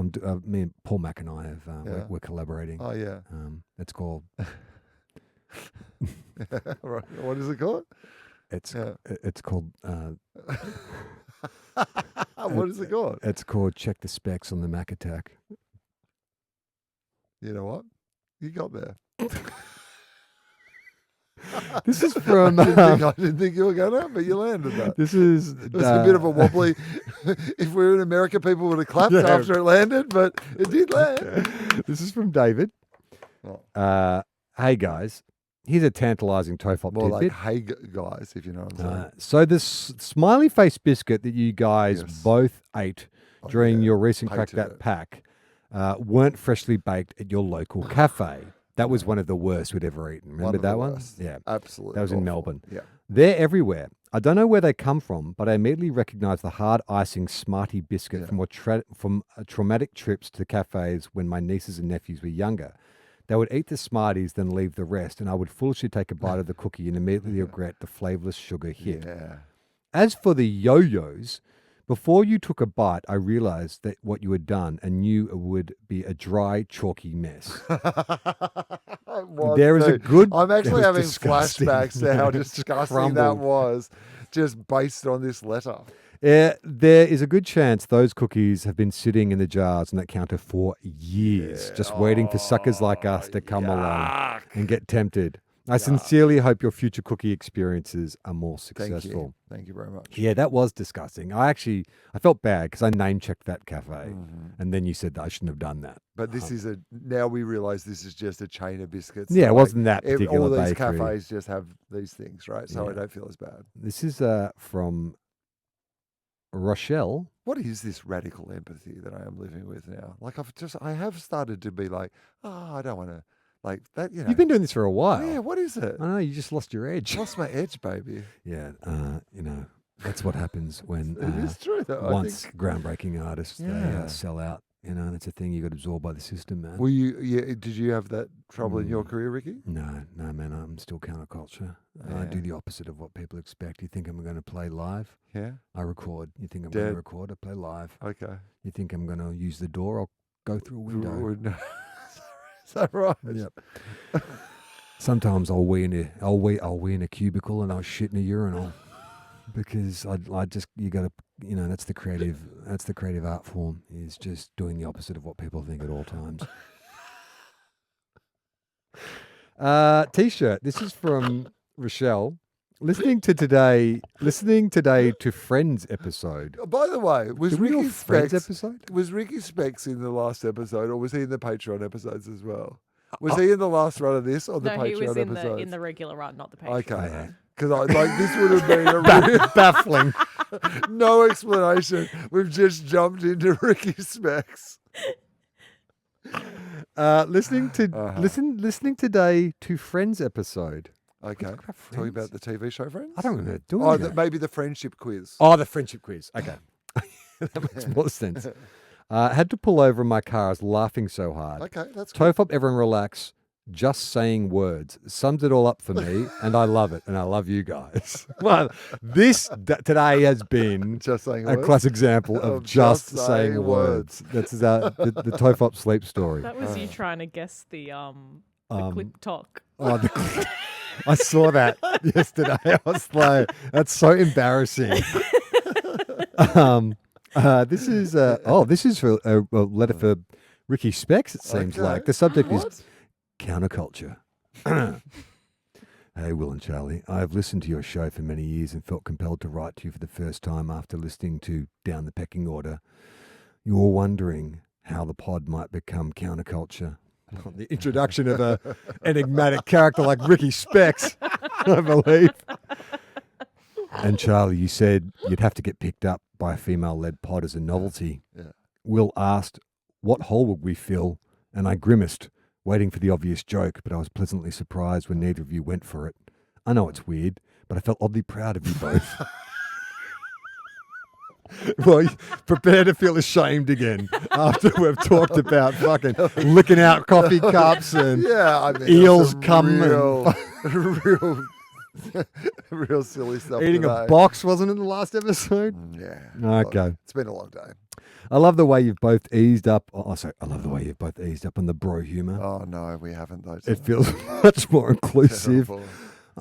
Me and Paul Mack and I have Yeah. we're collaborating. Oh, yeah. It's called Right. What is it called? it's called What is it called? it's called Check the Specs on the Mac Attack. You know what? You got there. This is from. I didn't think you were gonna, but you landed that. This is. It was a bit of a wobbly. If we were in America, people would have clapped Yeah. after it landed, but it did land. This is from David. Oh. Hey guys, here's a tantalizing TOFOP More like, tidbit. hey guys, if you know what I'm saying. So this smiley face biscuit that you guys Yes. both ate Oh, during yeah. your recent Crack Hated That it. Pack weren't freshly baked at your local cafe. That was one of the worst we'd ever eaten. Remember of that the one? worst. Yeah. Absolutely. That was in awful. Melbourne. Yeah. They're everywhere. I don't know where they come from, but I immediately recognise the hard icing Smartie biscuit Yeah. from traumatic trips to cafes when my nieces and nephews were younger. They would eat the Smarties, then leave the rest, and I would foolishly take a bite of the cookie and immediately regret the flavourless sugar hit. Yeah. As for the yo-yos, before you took a bite, I realised that what you had done and knew it would be a dry, chalky mess. It was, There is a dude. good- I'm it actually was having disgusting. flashbacks to how Just disgusting that crumbled. was, just based on this letter. There is a good chance those cookies have been sitting in the jars on that counter for years, just waiting for suckers like us to come along and get tempted. I sincerely hope your future cookie experiences are more Thank successful. you. Thank you very much. Yeah, that was disgusting. I felt bad because I name checked that cafe, Mm-hmm. and then you said that I shouldn't have done that. But this is now we realise this is just a chain of biscuits. Yeah, it Like, wasn't that particular all these bakery. cafes just have these things, right? So I Yeah. don't feel as bad. This is from Rochelle. What is this radical empathy that I am living with now? Like I have started to be like, I don't want to like that. You know, You've been doing this for a while. yeah. What is it? I know, you just lost your edge. Lost my edge, baby. Yeah, that's what happens when It is true, though. I once think. groundbreaking artists they Yeah. sell out. That's a thing you got absorbed by the system, man. Were you? Yeah. Did you have that trouble in your Mm. career, Ricky? No, man, I'm still counterculture. I do Yeah. the opposite of what people expect. You think I'm going to play live? Yeah. I record. You think I'm going Dead. to record? I play live. Okay. You think I'm going to use the door? I'll go through a window. Is that right? Yep. Sometimes I'll wee in a cubicle and I'll shit in a urinal. because I just you got to that's the creative art form is just doing the opposite of what people think at all times. T-shirt. This is from Rochelle. Listening today to Friends episode. By the way, was Did we do a Ricky Friends Specs episode? was Ricky Specs in the last episode, or was he in the Patreon episodes as well? Was he in the last run of this or the No, he Patreon was episodes? in the regular run, not the Patreon. Okay, because this would have been a really Baffling. no explanation. We've just jumped into Ricky Specs. Listening today to Friends episode. Okay, Talk about talking Friends? about the TV show Friends. I don't remember doing Oh, that. maybe the friendship quiz. Oh, the friendship quiz. Okay. That makes more sense. Had to pull over in my car. I was laughing so hard. Okay, that's cool. TOFOP, everyone relax. Just saying words sums it all up for me, and I love it, and I love you guys. Well, today has been Just saying a words? classic example of Of just just saying saying words. That's the TOFOP sleep story. That was you trying to guess the clip talk. Oh, I saw that yesterday. I was like, that's so embarrassing. This is for a letter for Ricky Specs. It seems Okay. like the subject What? is counterculture. Hey, Wil and Charlie, I have listened to your show for many years and felt compelled to write to you for the first time after listening to Down the Pecking Order. You're wondering how the pod might become counterculture. The introduction of a enigmatic character like Ricky Specs, I believe. And Charlie, you said you'd have to get picked up by a female-led pod as a novelty. Yeah. Will asked, what hole would we fill? And I grimaced, waiting for the obvious joke, but I was pleasantly surprised when neither of you went for it. I know it's weird, but I felt oddly proud of you both. Well, prepare to feel ashamed again after we've talked about fucking licking out coffee cups and Yeah, I mean, eels some come real silly stuff. eating today. a box, wasn't it, in the last episode? Yeah. Okay. It's been a long day. I love the way you've both eased up. I love the way you've both eased up on the bro humor. Oh no, we haven't though. It feels much more inclusive. Terrible.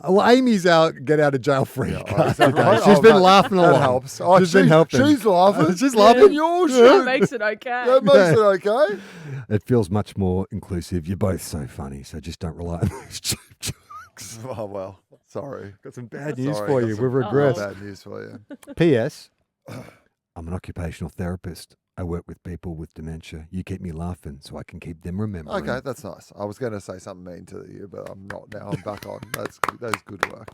Well, Amy's out, get out of jail free Yeah, card is that today. right? She's Oh, been that- laughing that along. helps. Oh, she's been helping. She's laughing. She's laughing. Your That show. makes it okay. That makes it okay. It feels much more inclusive. You're both so funny, so just don't rely on those cheap jokes. Oh well, sorry. Got some bad news Sorry, for got you. some We've regressed. Bad news for you. P.S. I'm an occupational therapist. I work with people with dementia. You keep me laughing so I can keep them remembering. Okay, that's nice. I was going to say something mean to you, but I'm not now. I'm back on. That's good work.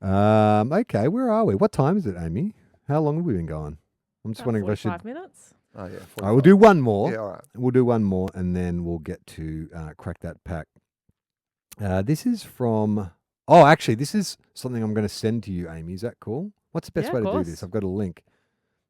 Okay, where are we? What time is it, Amy? How long have we been going? I'm just About wondering if I should. 45 minutes. Oh yeah. All right, we'll do one more. Yeah, all right. We'll do one more, and then we'll get to crack that pack. This is from. Oh, actually, this is something I'm going to send to you, Amy. Is that cool? What's the best Yeah, way of to do course. this? I've got a link.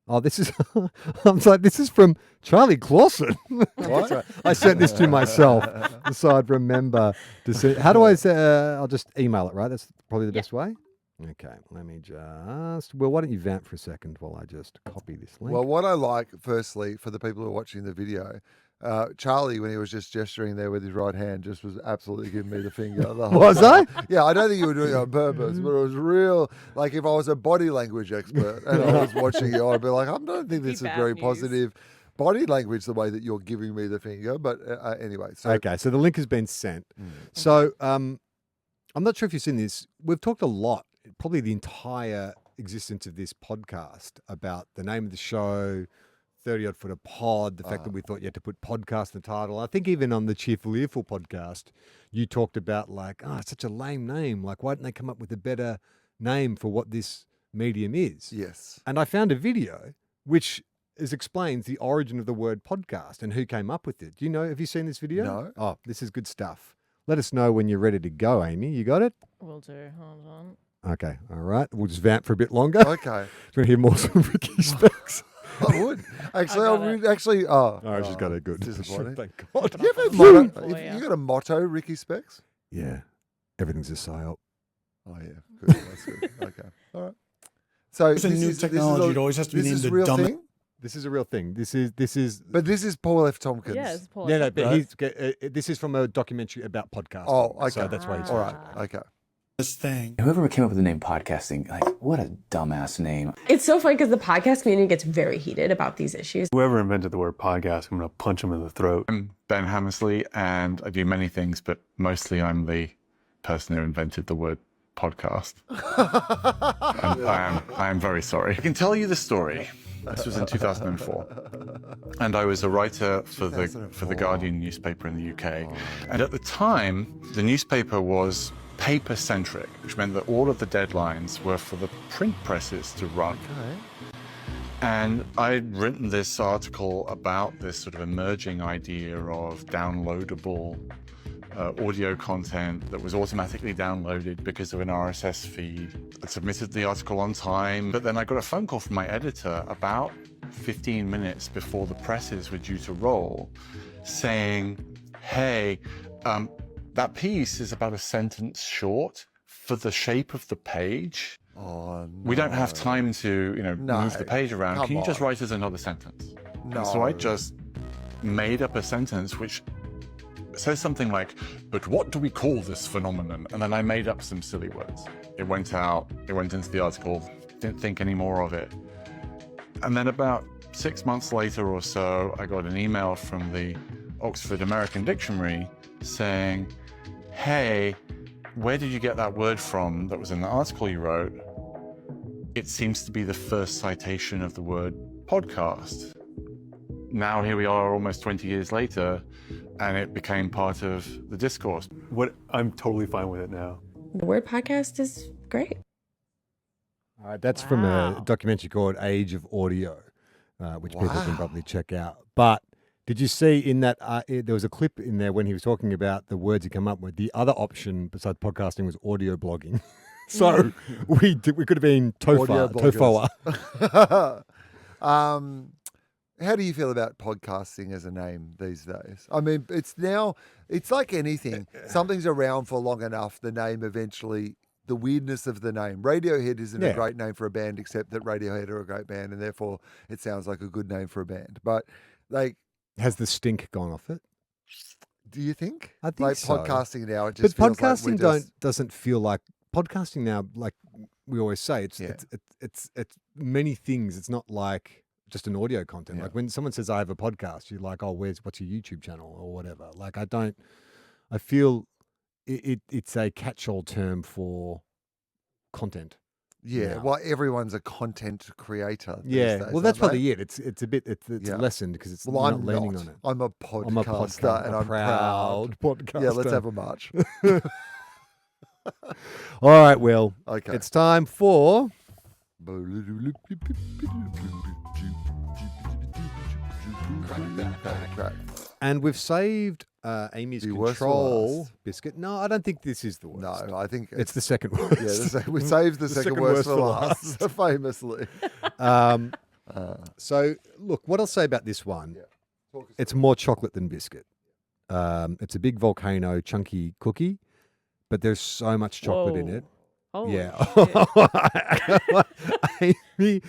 Oh, this is. I'm like, this is from Charlie Clausen. That's right. I sent this to myself, so I'd remember to send. How do I say? I'll just email it, right? That's probably the Yeah. best way. Okay, let me just. Well, why don't you vamp for a second while I just copy this link? Well, what I like, firstly, for the people who are watching the video, Charlie, when he was just gesturing there with his right hand, just was absolutely giving me the finger. The whole Was time. Yeah, I don't think you were doing it on purpose, but it was real. Like if I was a body language expert and I was watching you, I'd be like, I don't think this is bad very news. positive body language, the way that you're giving me the finger. But anyway, so Okay, so the link has been sent. So I'm not sure if you've seen this. We've talked a lot, probably the entire existence of this podcast, about the name of the show, 30 odd foot of pod, the fact that we thought you had to put podcast in the title. I think even on the Cheerful Earful podcast, you talked about like, it's such a lame name. Like, why didn't they come up with a better name for what this medium is? yes. And I found a video which explains the origin of the word podcast and who came up with it. Do you know? Have you seen this video? No. Oh, this is good stuff. Let us know when you're ready to go, Amy. You got it? Will do. Hold on. Okay. All right. We'll just vamp for a bit longer. Okay. We're going to hear more from Ricky Specs. I would. Actually, got I it. would actually. Oh, She's got it good. Disappointing. Thank God. You have a Motto motto? for You you. got a motto, Ricky Specs? Yeah. Everything's a psyop. Oh yeah, good. That's good. Okay, all right. So It's a new technology. It always has to be this named is the real dumb- thing. This is a real thing. This is. But this is Paul F. Tompkins. Yeah, it's Paul. No, but Right. this is from a documentary about podcasting. Oh, okay. So that's why he's All watching right. it. Okay. This thing. Whoever came up with the name podcasting, like, what a dumbass name. It's so funny because the podcast community gets very heated about these issues. Whoever invented the word podcast, I'm going to punch him in the throat. I'm Ben Hammersley, and I do many things, but mostly I'm the person who invented the word podcast. I am very sorry. I can tell you the story. This was in 2004, and I was a writer for the Guardian newspaper in the UK. And at the time, the newspaper was paper-centric, which meant that all of the deadlines were for the print presses to run. Okay. And I'd written this article about this sort of emerging idea of downloadable audio content that was automatically downloaded because of an RSS feed. I submitted the article on time, but then I got a phone call from my editor about 15 minutes before the presses were due to roll, saying, hey, that piece is about a sentence short for the shape of the page. Oh, no. We don't have time to, move the page around. Can you just write us another sentence? No. And so I just made up a sentence which says something like, but what do we call this phenomenon? And then I made up some silly words. It went out, it went into the article, didn't think any more of it. And then about 6 months later or so, I got an email from the Oxford American Dictionary saying, hey, where did you get that word from that was in the article you wrote? It seems to be the first citation of the word podcast. Now here we are almost 20 years later, and it became part of the discourse. I'm totally fine with it now. The word podcast is great. All right, that's from a documentary called Age of Audio, which people can probably check out. But did you see in that, there was a clip in there when he was talking about the words he came up with. The other option besides podcasting was audio blogging. So we could have been TOFOP. How do you feel about podcasting as a name these days? I mean, it's like anything. Something's around for long enough, the name eventually, the weirdness of the name. Radiohead isn't a great name for a band, except that Radiohead are a great band, and therefore it sounds like a good name for a band. But has the stink gone off it? Do you think? I think so. Podcasting now, it just but feels like podcasting doesn't feel like podcasting now. Like we always say, it's many things. It's not like just an audio content. Like when someone says I have a podcast, you're like, oh, what's your YouTube channel or whatever. Like I feel it's a catch-all term for content. Yeah, well, everyone's a content creator. Yeah, days, well, that's aren't probably it. It's lessened because it's not I'm leaning not. on it. I'm a podcaster, and I'm proud podcaster. Yeah, let's have a march. All right, Will. Okay, it's time for. And we've saved Amy's control biscuit. No, I don't think this is the worst. No, I think it's the second worst. Yeah, we saved the second worst for last, famously. So, look, what I'll say about this one, it's more chocolate than biscuit. It's a big volcano, chunky cookie, but there's so much chocolate in it. Oh, yeah. Amy,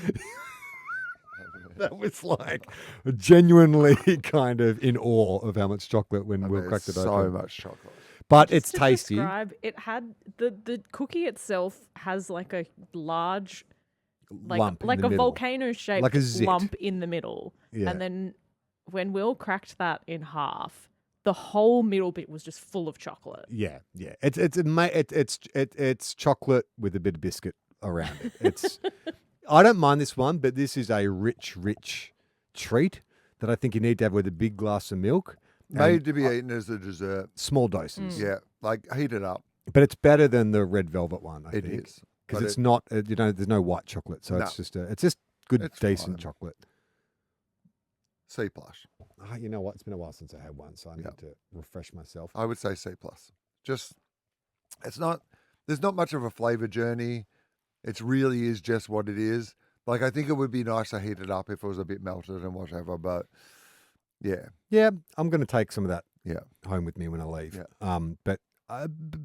that was like genuinely kind of in awe of how much chocolate when Will cracked it open. So much chocolate. But just it's to tasty. Describe, it had the cookie itself has like a large lump like a volcano shaped like a zit. lump in the middle. Yeah. And then when Will cracked that in half, the whole middle bit was just full of chocolate. Yeah, yeah. It's chocolate with a bit of biscuit around it. It's I don't mind this one, but this is a rich treat that I think you need to have with a big glass of milk. Made to be eaten as a dessert. Small doses. Yeah, like heat it up. But it's better than the red velvet one, I think. It is. Because it's not, there's no white chocolate. So it's just good, it's decent fine. chocolate. C+. You know what? It's been a while since I had one, so I need to refresh myself. I would say C+. Just, there's not much of a flavor journey. It really is just what it is. Like, I think it would be nice to heat it up if it was a bit melted and whatever, but yeah. Yeah, I'm going to take some of that home with me when I leave. Yeah. But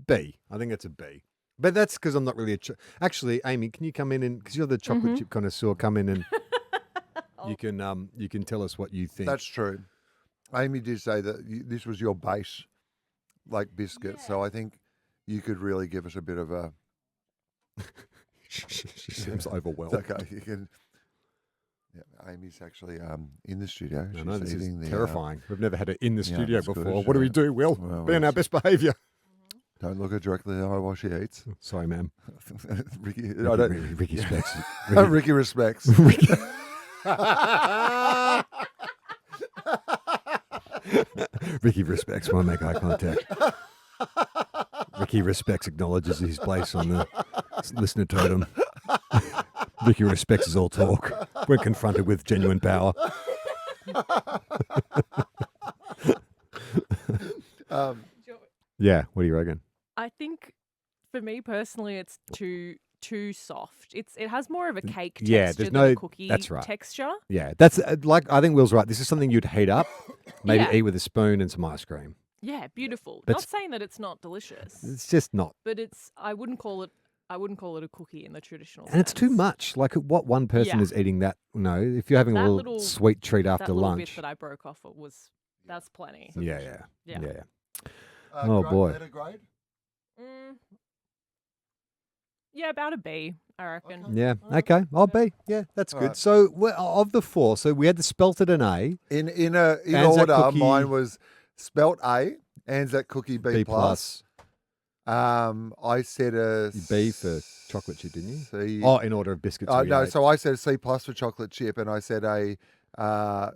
B. I think it's a B. But that's because I'm not really actually, Amy, can you come in and, because you're the chocolate chip connoisseur, come in and you can tell us what you think. That's true. Amy did say that this was your base, like biscuit. So I think, you could really give it a bit of a. She seems overwhelmed. It's okay, you can. Yeah, Amy's actually in the studio. I know, this is eating the, terrifying. We've never had it in the yeah, studio that's before. good, What do we yeah. do, Will? Well, Be on our it's- best behaviour. Don't look her directly in the eye while she eats. Sorry, ma'am. Ricky, I don't, Ricky Specs. Ricky respects. Ricky respects when I make eye contact. Ricky respects, acknowledges his place on the listener totem. Ricky respects his all talk when confronted with genuine power. Yeah, what do you reckon? I think for me personally, it's too soft. It has more of a cake texture Yeah, there's than no- a cookie that's right. texture. Yeah, that's like, I think Will's right. This is something you'd heat up, maybe Yeah. eat with a spoon and some ice cream. Yeah, beautiful. But Not saying that it's not delicious, It's just not. but I wouldn't call it a cookie in the traditional And it's too sense. much. Like, what one person Yeah. is eating that? No, if you're having a That little sweet treat That after little lunch. bit that I broke off it that's plenty. Yeah. Yeah. Oh, boy. Letter grade? Yeah, about a B, I reckon. Yeah. Okay. I'll be. Yeah, that's good. Alright. So of the four, so we had the spelt at an A, In Anzac order, cookie- mine was spelt A, Anzac cookie B+. B plus, I said a B for chocolate chip, didn't you? C. Oh, in order of biscuits. we No, ate. so I said a C+ for chocolate chip, and I said a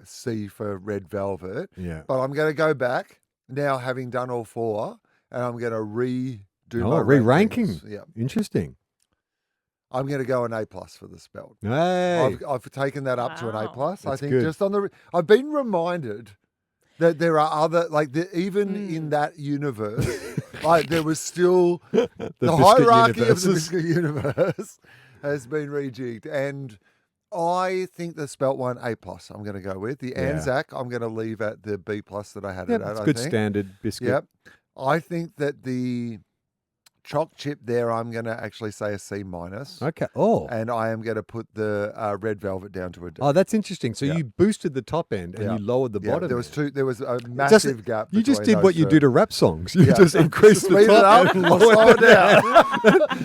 C for red velvet. Yeah. But I'm going to go back now, having done all four, and I'm going to redo Oh, my re-ranking. rankings. Yeah, Interesting. I'm going to go an A+ for the spelt. Hey. I've taken that up to an A+. Wow. I That's think good. just on the. I've been reminded that there are other even in that universe, like there was still the biscuit hierarchy of the universes. biscuit universe has been rejigged, and I think the spelt one A+. I'm going to go with the Yeah. Anzac. I'm going to leave at the B+ that I had Yeah, it at. it's I good think. standard biscuit. Yep. I think that the choc chip there, I'm going to actually say a C-. Okay. Oh. And I am going to put the red velvet down to a D. Oh, that's interesting. So Yeah. you boosted the top end and Yeah. you lowered the Yeah, bottom. there was end. there was a massive gap. You just between did what those you two. do to rap songs. You Yeah. just increased the Speed it top up, and I'll lowered slow it down.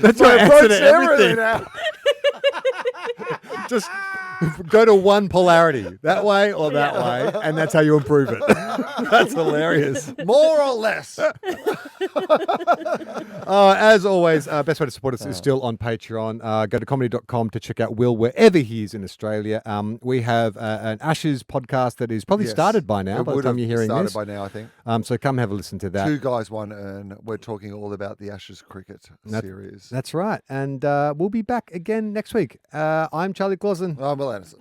That's My my answer approach to to everything everything. now. Just go to one polarity, that way or that way, and that's how you improve it. That's hilarious. More or less. As always, best way to support us is still on Patreon. Go to comedy.com to check out Will wherever he is in Australia. We have an Ashes podcast that is probably Yes. started by now It by the would time have you're hearing started this. by now, I think. So come have a listen to that. 2 guys, 1 urn. We're talking all about the Ashes cricket That- series. That's right. And we'll be back again next week. I'm Charlie Clausen. I'm Will Anderson.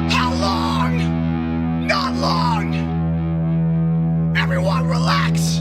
How long? Not long. Everyone relax.